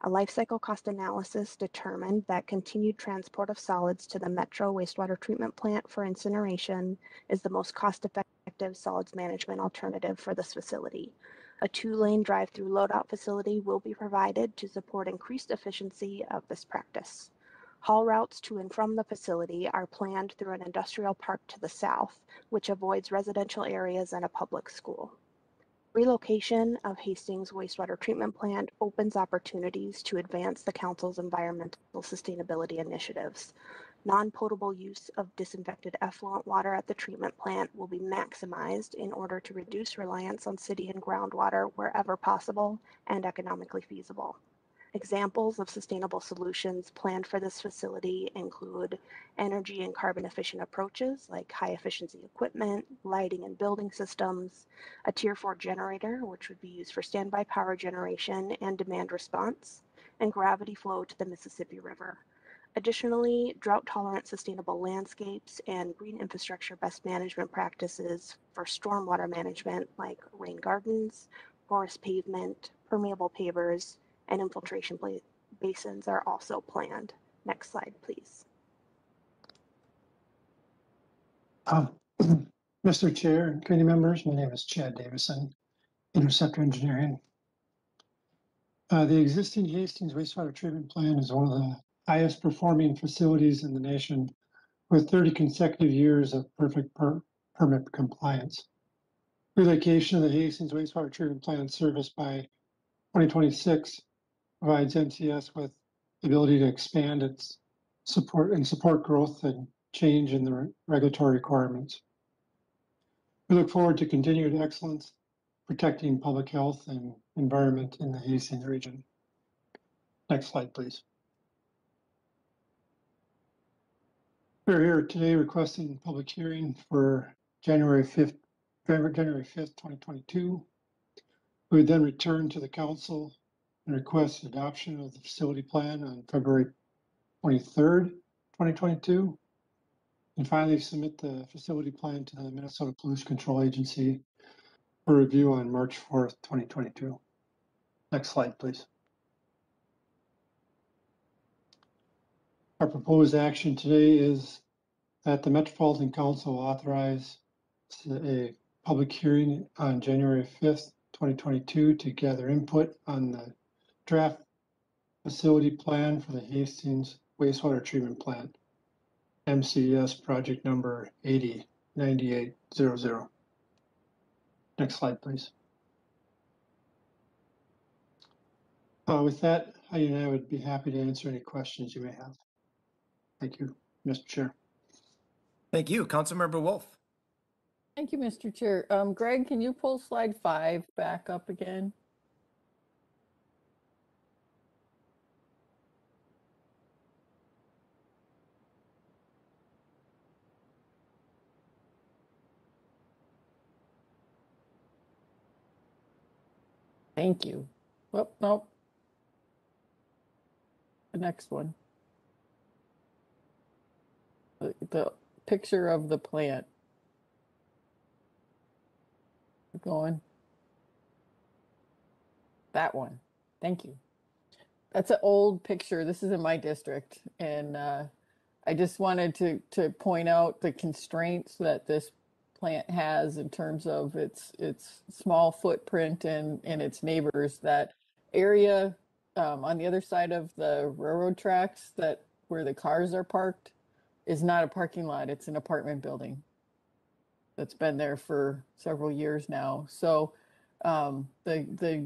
A life cycle cost analysis determined that continued transport of solids to the Metro wastewater treatment plant for incineration is the most cost-effective solids management alternative for this facility. A 2-lane drive-through loadout facility will be provided to support increased efficiency of this practice. Haul routes to and from the facility are planned through an industrial park to the south, which avoids residential areas and a public school. Relocation of Hastings wastewater treatment plant opens opportunities to advance the council's environmental sustainability initiatives. Non-potable use of disinfected effluent water at the treatment plant will be maximized in order to reduce reliance on city and groundwater wherever possible and economically feasible. Examples of sustainable solutions planned for this facility include energy and carbon efficient approaches like high efficiency equipment, lighting and building systems, a Tier 4 generator, which would be used for standby power generation and demand response, and gravity flow to the Mississippi River. Additionally, drought-tolerant sustainable landscapes and green infrastructure best management practices for stormwater management like rain gardens, forest pavement, permeable pavers, and infiltration basins are also planned. Next slide, please. Mr. Chair and committee members, my name is Chad Davison, Interceptor Engineering. The existing Hastings wastewater treatment plant is one of the highest performing facilities in the nation with 30 consecutive years of perfect permit compliance. Relocation of the Hastings wastewater treatment plant service by 2026 provides MCS with the ability to expand its support growth and change in the regulatory requirements. We look forward to continued excellence, protecting public health and environment in the Hastings region. Next slide, please. We're here today requesting public hearing for January 5th, 2022. We would then return to the council and request adoption of the facility plan on February 23rd, 2022. And finally submit the facility plan to the Minnesota Pollution Control Agency for review on March 4th, 2022. Next slide, please. Our proposed action today is that the Metropolitan Council authorize a public hearing on January 5th, 2022 to gather input on the draft facility plan for the Hastings wastewater treatment plant, MCS project number 809800. Next slide, please. With that, Heidi and I would be happy to answer any questions you may have. Thank you, Mr. Chair. Thank you. Councilmember Wolf. Thank you, Mr. Chair. Greg, can you pull slide 5 back up again? Thank you. Oh, no. The next one. The picture of the plant. Keep going. That one. Thank you. That's an old picture. This is in my district. And I just wanted to point out the constraints that this plant has in terms of its small footprint and its neighbors. That area on the other side of the railroad tracks, that where the cars are parked, is not a parking lot. It's an apartment building that's been there for several years now. So that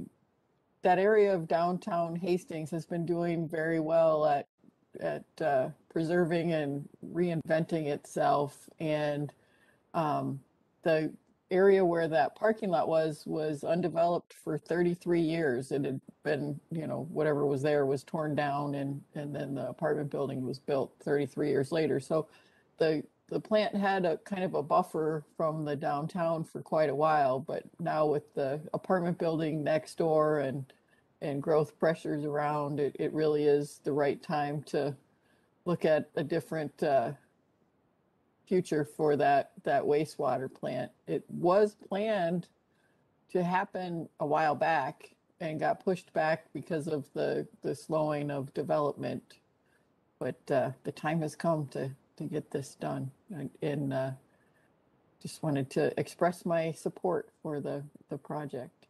area of downtown Hastings has been doing very well at preserving and reinventing itself. And the area where that parking lot was undeveloped for 33 years. It had been, whatever was there was torn down, and then the apartment building was built 33 years later. So the plant had a kind of a buffer from the downtown for quite a while, but now with the apartment building next door and growth pressures around, it really is the right time to look at a different future for that wastewater plant. It was planned to happen a while back and got pushed back because of the slowing of development. But the time has come to get this done, and just wanted to express my support for the project.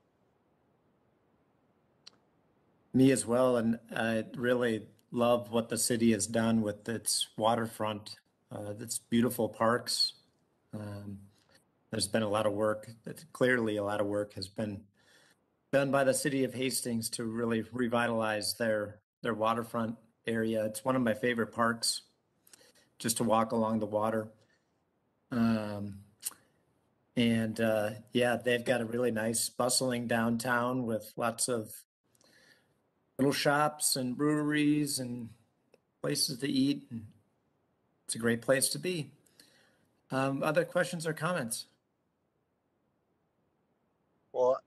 Me as well, and I really love what the city has done with its waterfront, its beautiful parks. There's been a lot of work. Clearly, a lot of work has been done by the city of Hastings to really revitalize their waterfront area. It's one of my favorite parks, just to walk along the water. Yeah, they've got a really nice, bustling downtown with lots of little shops and breweries and places to eat. And it's a great place to be. Other questions or comments? Well,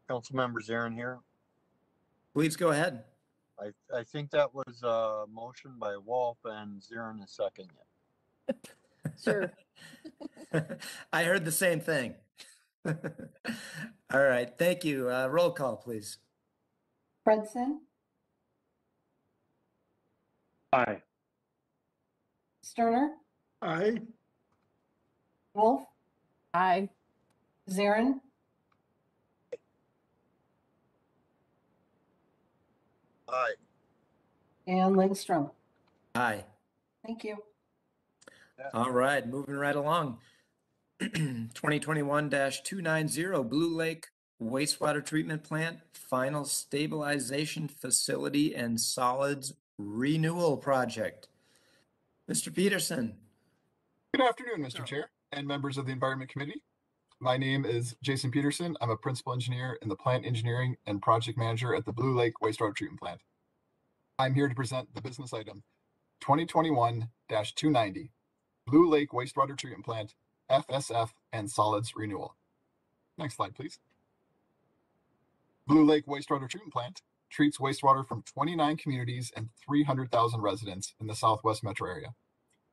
Councilmember Zarin here. Please go ahead. I think that was a motion by Wolf and Zarin is second it. Sure. I heard the same thing. All right, thank you. Roll call, please. Fredson, Aye. Sterner, Aye. Wolf, Aye. Zarin, Aye. and Lindstrom. Aye. Thank you. All right, moving right along. 2021-290 Blue Lake Wastewater Treatment Plant Final Stabilization Facility and Solids Renewal Project. Mr. Peterson. Good afternoon, Mr. Chair and members of the Environment Committee. My name is Jason Peterson. I'm a principal engineer in the plant engineering and project manager at the Blue Lake Wastewater Treatment Plant. I'm here to present the business item 2021-290 Blue Lake Wastewater Treatment Plant FSF and Solids Renewal. Next slide, please. Blue Lake Wastewater Treatment Plant treats wastewater from 29 communities and 300,000 residents in the Southwest metro area.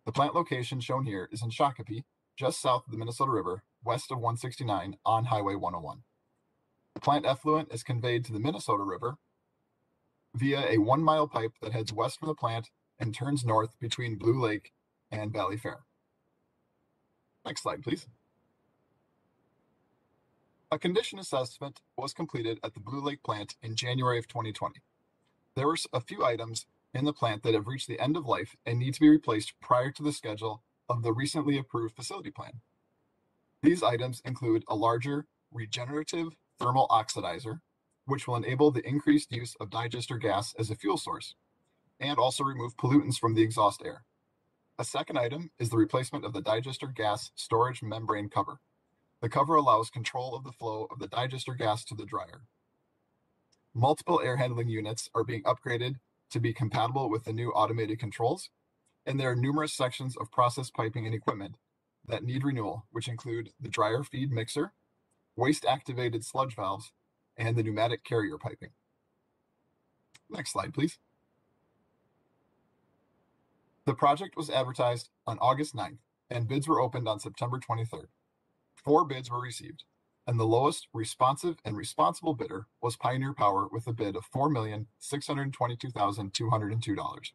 The plant location shown here is in Shakopee, just south of the Minnesota River, west of 169 on Highway 101. The plant effluent is conveyed to the Minnesota River via a 1-mile pipe that heads west from the plant and turns north between Blue Lake and Valley Fair. Next slide, please. A condition assessment was completed at the Blue Lake plant in January of 2020. There were a few items in the plant that have reached the end of life and need to be replaced prior to the schedule of the recently approved facility plan. These items include a larger regenerative thermal oxidizer, which will enable the increased use of digester gas as a fuel source, and also remove pollutants from the exhaust air. A second item is the replacement of the digester gas storage membrane cover. The cover allows control of the flow of the digester gas to the dryer. Multiple air handling units are being upgraded to be compatible with the new automated controls, and there are numerous sections of process piping and equipment that need renewal, which include the dryer feed mixer, waste-activated sludge valves, and the pneumatic carrier piping. Next slide, please. The project was advertised on August 9th, and bids were opened on September 23rd. 4 bids were received, and the lowest responsive and responsible bidder was Pioneer Power with a bid of $4,622,202.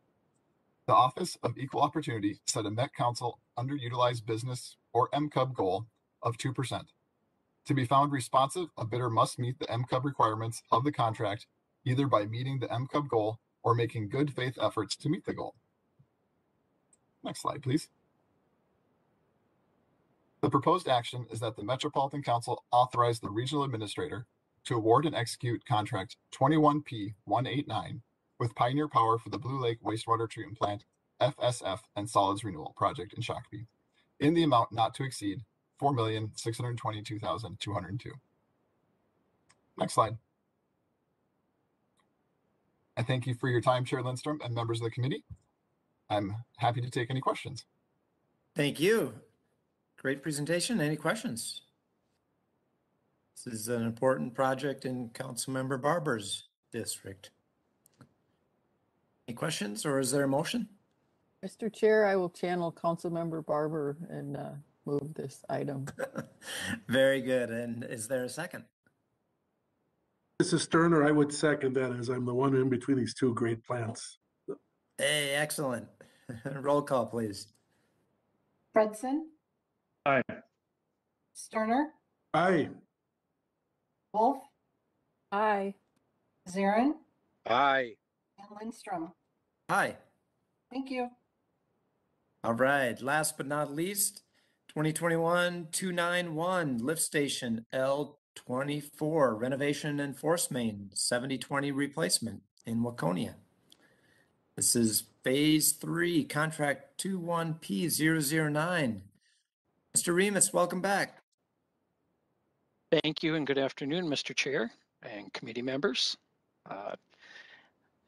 The Office of Equal Opportunity set a Met Council underutilized business or MCUB goal of 2%. To be found responsive, a bidder must meet the MCUB requirements of the contract, either by meeting the MCUB goal or making good faith efforts to meet the goal. Next slide, please. The proposed action is that the Metropolitan Council authorize the regional administrator to award and execute contract 21P189 with Pioneer Power for the Blue Lake Wastewater Treatment Plant FSF and Solids Renewal Project in Shakopee in the amount not to exceed $4,622,202. Next slide. I thank you for your time, Chair Lindstrom and members of the committee. I'm happy to take any questions. Thank you. Great presentation. Any questions? This is an important project in Councilmember Barber's district. Any questions, or is there a motion? Mr. Chair, I will channel Councilmember Barber and move this item. Very good. And is there a second? This is Sterner. I would second that, as I'm the one in between these two great plants. Hey, excellent. Roll call, please. Fredson, Aye. Sterner, Aye. Wolf, Aye. Zarin, Aye. and Lindstrom. Aye. Thank you. All right. Last but not least, 2021-291 lift station L24 renovation and force main 7020 replacement in Waconia. This is phase 3, contract 21P009. Mr. Remus, welcome back. Thank you and good afternoon, Mr. Chair and committee members.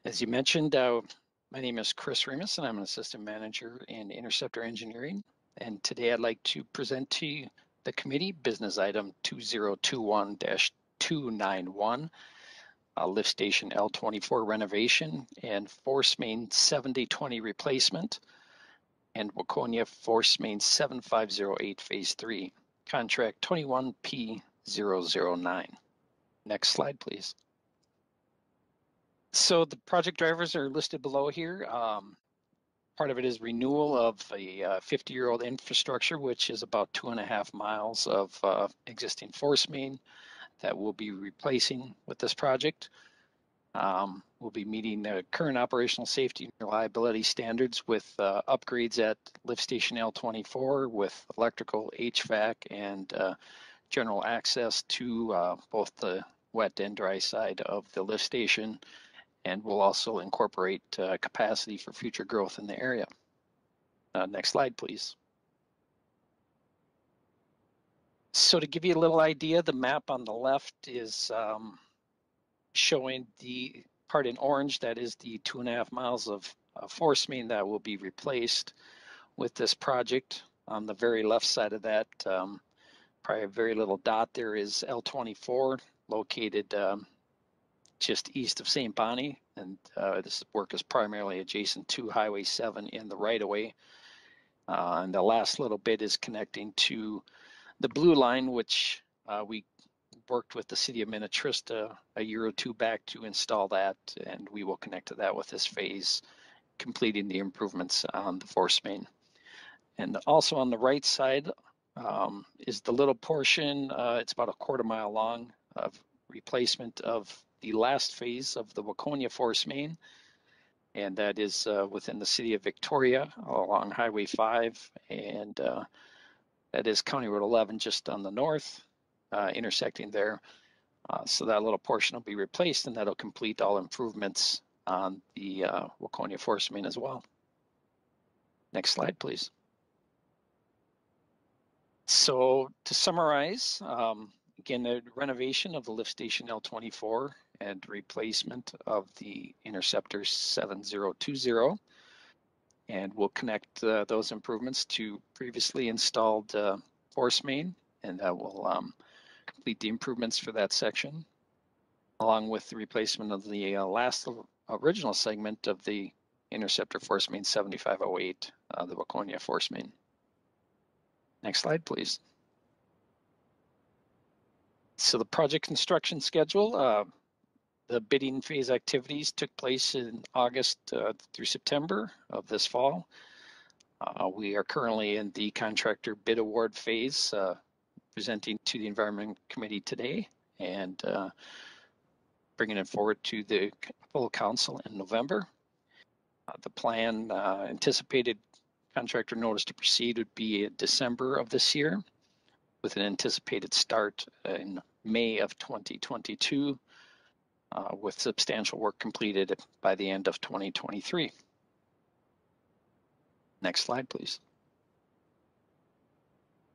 As you mentioned, my name is Chris Remus and I'm an assistant manager in Interceptor Engineering. And today I'd like to present to you the committee business item 2021-291, lift station L24 renovation and force main 7020 replacement and Waconia force main 7508 phase 3, contract 21P009. Next slide, please. So the project drivers are listed below here. Part of it is renewal of a 50-year-old infrastructure, which is about 2.5 miles of existing force main that we'll be replacing with this project. We'll be meeting the current operational safety and reliability standards with upgrades at lift station L24 with electrical, HVAC, and general access to both the wet and dry side of the lift station. And we'll also incorporate capacity for future growth in the area. Next slide, please. So to give you a little idea, the map on the left is showing the part in orange, that is the 2.5 miles of force main that will be replaced with this project. On the very left side of that, probably a very little dot there is L24, located just east of St. Bonnie, and this work is primarily adjacent to Highway 7 in the right-of-way. And the last little bit is connecting to the blue line, which we worked with the city of Minnetrista a year or two back to install that, and we will connect to that with this phase, completing the improvements on the force main. And also on the right side is the little portion, it's about 1/4 mile long, of replacement of the last phase of the Waconia force main, and that is within the city of Victoria along Highway 5, and that is County Road 11 just on the north, intersecting there. So that little portion will be replaced, and that'll complete all improvements on the Waconia force main as well. Next slide, please. So to summarize, again, the renovation of the lift station L24 and replacement of the Interceptor 7020, and we'll connect those improvements to previously installed force main, and that will complete the improvements for that section, along with the replacement of the last original segment of the Interceptor force main 7508, the Waconia force main. Next slide, please. So the project construction schedule, The bidding phase activities took place in August through September of this fall. We are currently in the contractor bid award phase, presenting to the Environment Committee today and bringing it forward to the full council in November. The plan anticipated contractor notice to proceed would be in December of this year, with an anticipated start in May of 2022, with substantial work completed by the end of 2023. Next slide, please.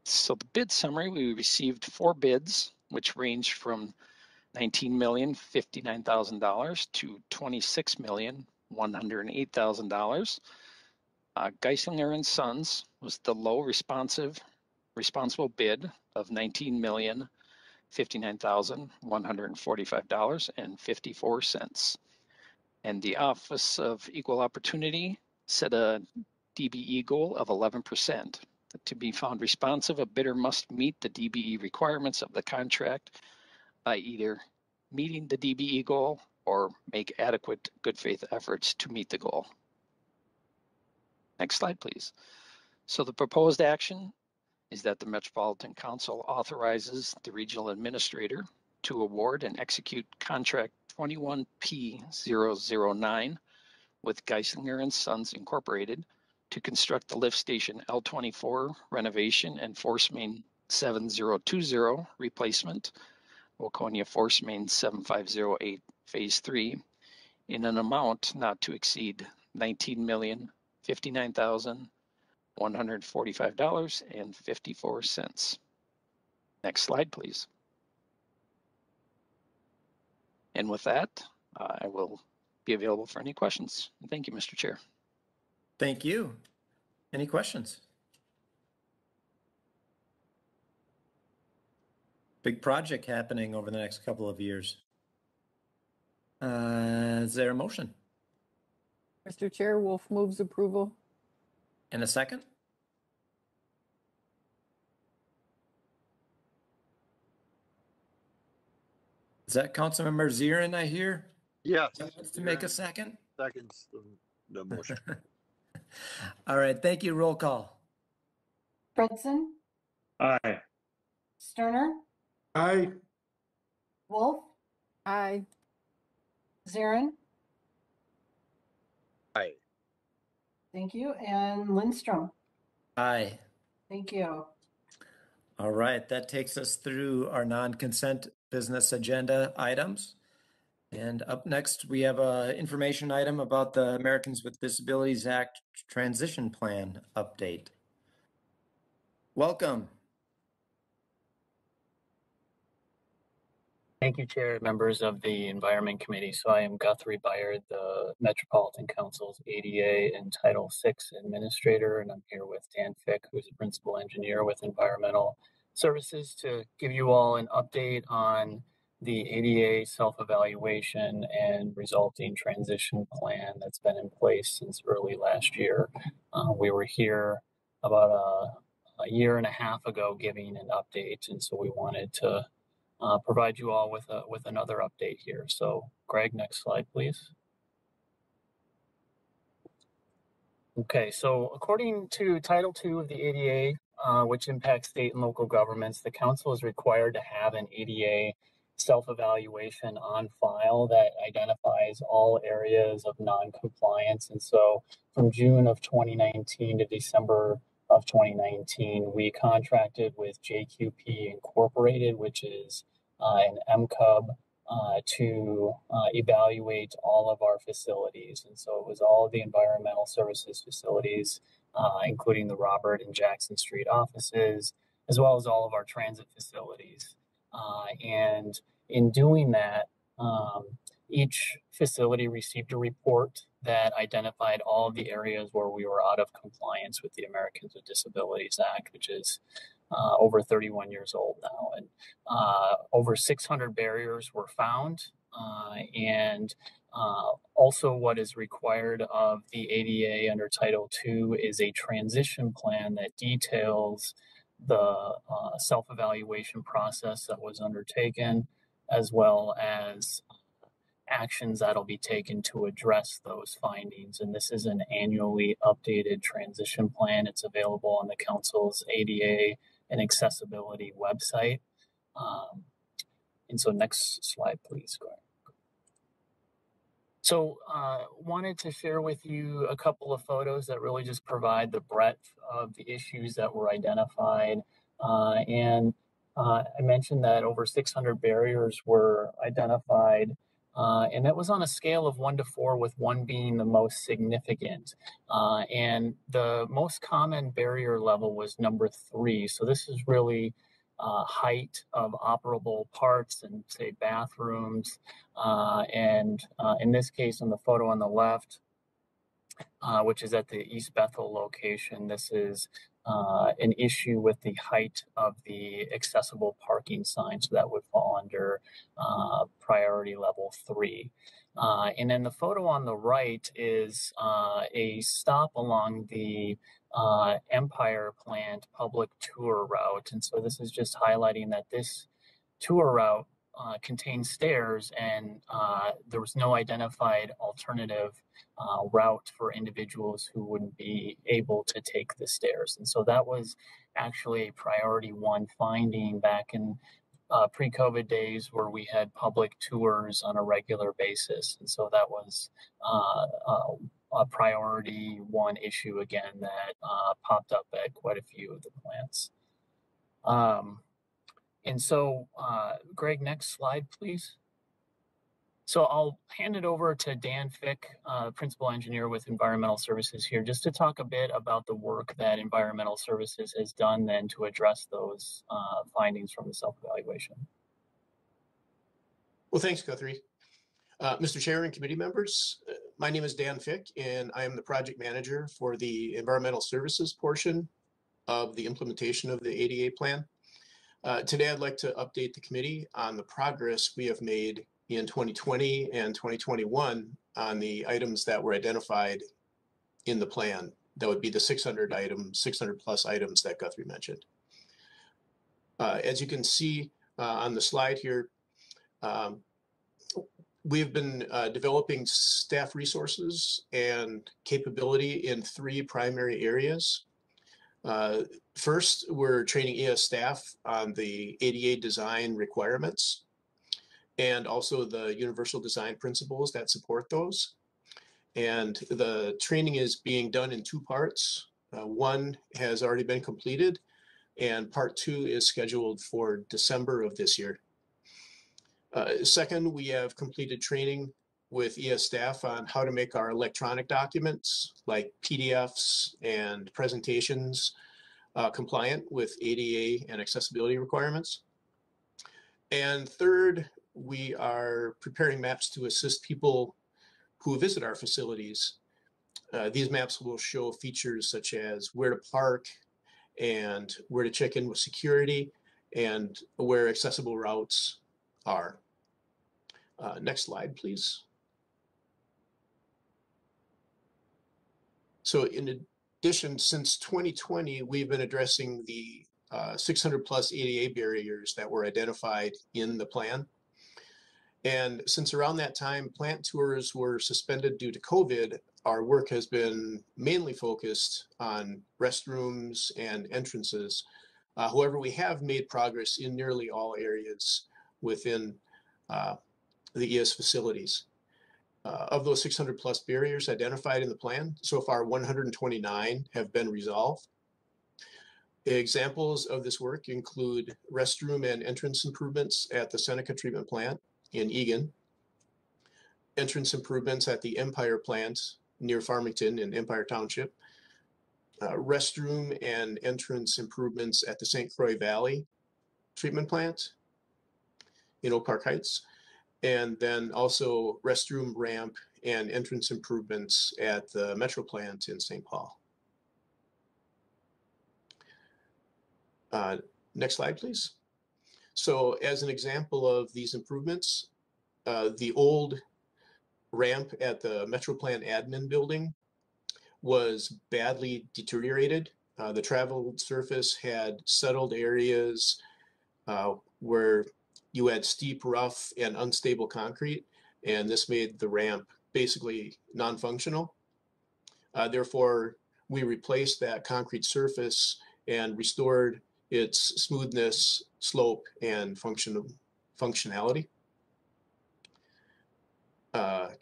So the bid summary, we received 4 bids, which ranged from $19,059,000 to $26,108,000. Geisinger and Sons was the low responsible bid of $19,059,145.54. And the Office of Equal Opportunity set a DBE goal of 11%. To be found responsive, a bidder must meet the DBE requirements of the contract by either meeting the DBE goal or make adequate good faith efforts to meet the goal. Next slide, please. So the proposed action is that the Metropolitan Council authorizes the regional administrator to award and execute contract 21P009 with Geisinger and Sons Incorporated to construct the lift station L24 renovation and force main 7020 replacement, Waconia Force Main 7508 Phase 3, in an amount not to exceed $19,059,145.54. Next slide, please. And with that, I will be available for any questions. Thank you, Mr. Chair. Thank you. Any questions? Big project happening over the next couple of years. Is there a motion? Mr. Chair, Wolf moves approval. And a second? Is that Councilmember Zirin I hear? Yes. To make a second? Seconds the motion. All right, thank you. Roll call. Fredson, Aye. Sterner, Aye. Wolf, Aye. Zarin. Aye. Thank you. And Lindstrom. Aye. Thank you. All right, that takes us through our non-consent business agenda items. And up next, we have an information item about the Americans with Disabilities Act Transition Plan update. Welcome. Thank you, Chair, members of the Environment Committee. So I am Guthrie Byard, the Metropolitan Council's ADA and Title VI Administrator, and I'm here with Dan Fick, who's a Principal Engineer with Environmental Services, to give you all an update on the ADA self-evaluation and resulting transition plan that's been in place since early last year. We were here about a year and a half ago giving an update, and so we wanted to provide you all with another update here. So Greg, next slide, please. Okay, so according to Title II of the ADA, which impacts state and local governments, the council is required to have an ADA self-evaluation on file that identifies all areas of non-compliance. And so from June of 2019 to December of 2019, we contracted with JQP Incorporated, which is an MCUB, to evaluate all of our facilities. And so it was all of the environmental services facilities, including the Robert and Jackson Street offices, as well as all of our transit facilities. And in doing that, each facility received a report that identified all of the areas where we were out of compliance with the Americans with Disabilities Act, which is over 31 years old now. And over 600 barriers were found. And also what is required of the ADA under Title II is a transition plan that details the self-evaluation process that was undertaken, as well as actions that'll be taken to address those findings. And this is an annually updated transition plan. It's available on the council's ADA and accessibility website. And so next slide, please. Go ahead. So wanted to share with you a couple of photos that really just provide the breadth of the issues that were identified. I mentioned that over 600 barriers were identified, and that was on a scale of 1 to 4, with 1 being the most significant. And the most common barrier level was number 3. So this is really height of operable parts and, say, bathrooms. In this case, in the photo on the left, which is at the East Bethel location, this is an issue with the height of the accessible parking sign. So that would fall under priority level 3. And then the photo on the right is a stop along the Empire Plant public tour route. And so this is just highlighting that this tour route contains stairs, and there was no identified alternative route for individuals who wouldn't be able to take the stairs. And so that was actually a priority 1 finding back in pre-COVID days, where we had public tours on a regular basis. And so that was a priority 1 issue again that popped up at quite a few of the plants. And so, Greg, next slide, please. So I'll hand it over to Dan Fick, Principal Engineer with Environmental Services here, just to talk a bit about the work that Environmental Services has done then to address those findings from the self-evaluation. Well, thanks, Guthrie. Mr. Chair and committee members, my name is Dan Fick, and I am the project manager for the Environmental Services portion of the implementation of the ADA plan. Today, I'd like to update the committee on the progress we have made in 2020 and 2021 on the items that were identified in the plan. That would be the 600 plus items that Guthrie mentioned. As you can see on the slide here, we've been developing staff resources and capability in 3 primary areas. First, we're training ES staff on the ADA design requirements and also the universal design principles that support those. And the training is being done in 2 parts. 1 has already been completed, and part 2 is scheduled for December of this year. Second, we have completed training with ES staff on how to make our electronic documents like PDFs and presentations compliant with ADA and accessibility requirements. And third, we are preparing maps to assist people who visit our facilities. These maps will show features such as where to park and where to check in with security and where accessible routes are. Next slide, please. So in addition, since 2020, we've been addressing the 600 plus ADA barriers that were identified in the plan. And since around that time, plant tours were suspended due to COVID, our work has been mainly focused on restrooms and entrances. However, we have made progress in nearly all areas within the ES facilities. Of those 600 plus barriers identified in the plan, so far 129 have been resolved. Examples of this work include restroom and entrance improvements at the Seneca treatment plant in Eagan, entrance improvements at the Empire plant near Farmington in Empire Township, restroom and entrance improvements at the St. Croix Valley treatment plant in Oak Park Heights, and then also restroom ramp and entrance improvements at the Metro plant in St. Paul. Next slide, please. So as an example of these improvements, the old ramp at the Metro plant admin building was badly deteriorated. The traveled surface had settled areas where you had steep, rough, and unstable concrete. and this made the ramp basically non-functional. Therefore, we replaced that concrete surface and restored its smoothness, slope, and functionality.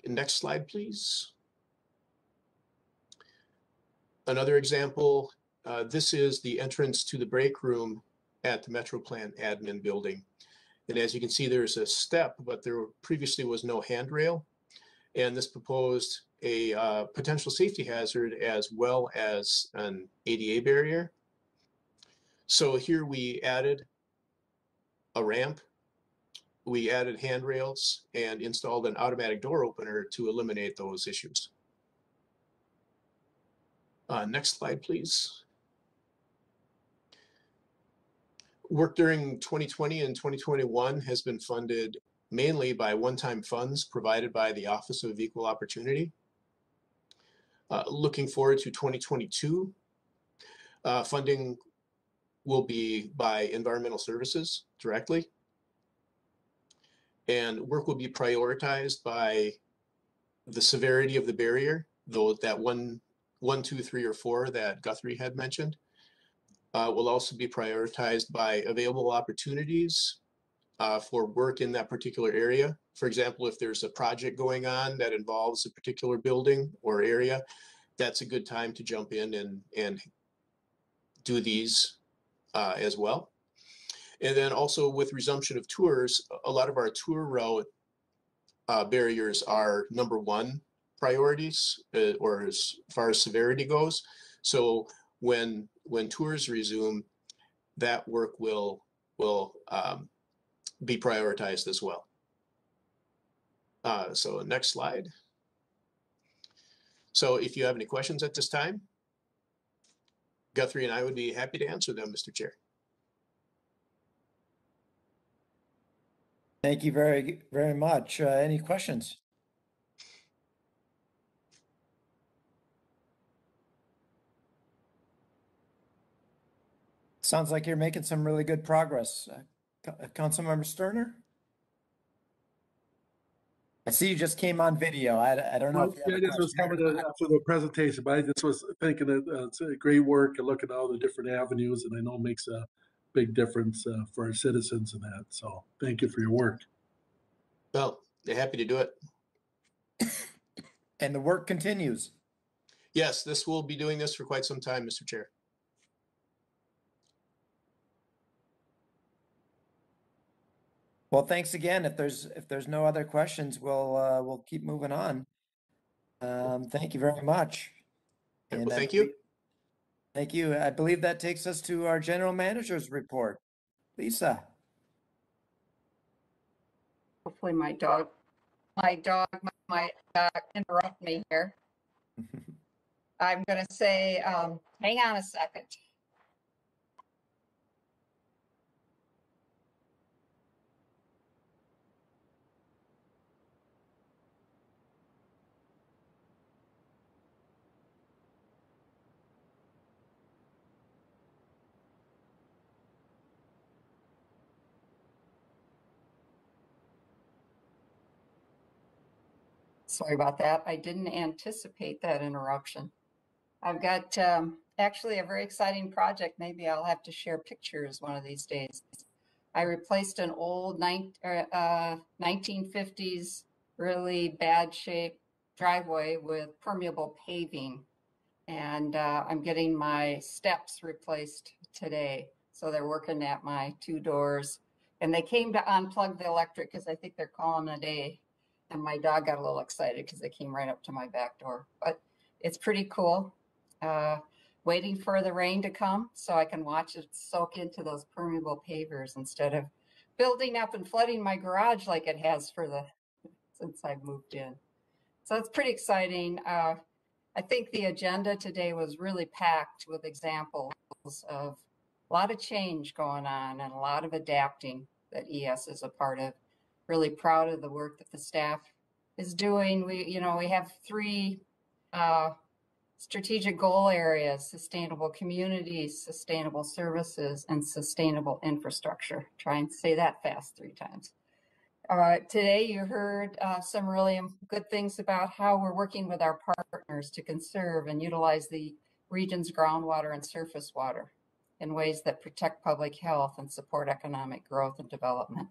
Next slide, please. Another example, this is the entrance to the break room at the Metro Plant admin building. And as you can see, there's a step, but there previously was no handrail. And this proposed a potential safety hazard as well as an ADA barrier. So here we added a ramp, we added handrails, and installed an automatic door opener to eliminate those issues. Next slide, please. Work during 2020 and 2021 has been funded mainly by one-time funds provided by the Office of Equal Opportunity. Looking forward to 2022, funding will be by environmental services directly. And work will be prioritized by the severity of the barrier, though that 1, 2, 3, or 4 that Guthrie had mentioned. Will also be prioritized by available opportunities for work in that particular area. For example, if there's a project going on that involves a particular building or area, that's a good time to jump in and do these as well. And then also with resumption of tours, a lot of our tour route barriers are #1 priorities, or as far as severity goes. So when tours resume, that work will be prioritized as well. So next slide. So if you have any questions at this time, Guthrie and I would be happy to answer them, Mr. Chair. Thank you very, very much. Any questions? Sounds like you're making some really good progress. Councilmember Sterner? I see you just came on video. I don't know if you have a This was question. coming after the presentation, but I just was thinking that it's a great work and look at all the different avenues, and I know it makes a big difference for our citizens in that. So thank you for your work. Well, they're happy to do it. And the work continues. Yes, this will be doing this for quite some time, Mr. Chair. Well, thanks again. If there's no other questions, we'll keep moving on. Thank you very much. Well, And thank you. Thank you. I believe that takes us to our general manager's report. Lisa. Hopefully my dog might interrupt me here. I'm going to say, hang on a second. Sorry about that. I didn't anticipate that interruption. I've got actually a very exciting project. Maybe I'll have to share pictures one of these days. I replaced an old 1950s really bad shape driveway with permeable paving. And I'm getting my steps replaced today. So they're working at my 2 doors. And they came to unplug the electric because I think they're calling a day. And my dog got a little excited because they came right up to my back door. But it's pretty cool. Waiting for the rain to come so I can watch it soak into those permeable pavers instead of building up and flooding my garage like it has since I moved in. So it's pretty exciting. I think the agenda today was really packed with examples of a lot of change going on and a lot of adapting that ES is a part of. Really proud of the work that the staff is doing. We have 3 strategic goal areas: sustainable communities, sustainable services, and sustainable infrastructure. Try and say that fast 3 times. Today you heard some really good things about how we're working with our partners to conserve and utilize the region's groundwater and surface water in ways that protect public health and support economic growth and development.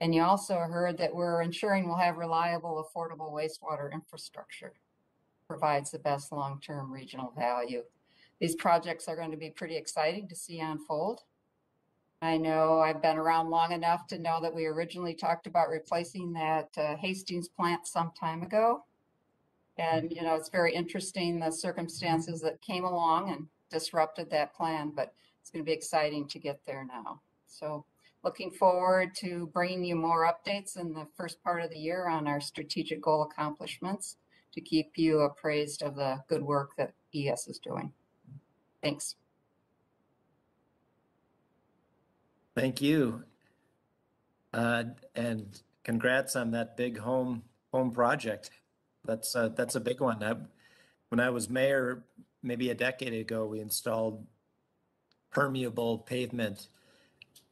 And you also heard that we're ensuring we'll have reliable, affordable wastewater infrastructure, provides the best long-term regional value. These projects are going to be pretty exciting to see unfold. I know I've been around long enough to know that we originally talked about replacing that Hastings plant some time ago. And, you know, it's very interesting the circumstances that came along and disrupted that plan, but it's going to be exciting to get there now. So looking forward to bringing you more updates in the first part of the year on our strategic goal accomplishments to keep you appraised of the good work that ES is doing. Thanks. Thank you. And congrats on that big home project. That's a big one. When I was mayor, maybe a decade ago, we installed permeable pavement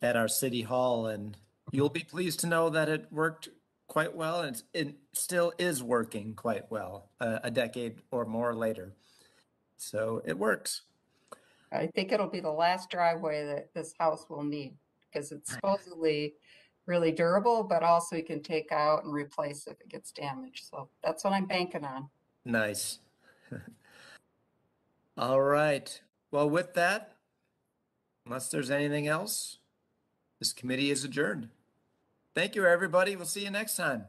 at our city hall, and you'll be pleased to know that it worked quite well, and it still is working quite well a decade or more later. So it works. I think it'll be the last driveway that this house will need because it's supposedly really durable, but also you can take out and replace if it gets damaged. So that's what I'm banking on. Nice. All right. Well, with that, unless there's anything else, this committee is adjourned. Thank you, everybody. We'll see you next time.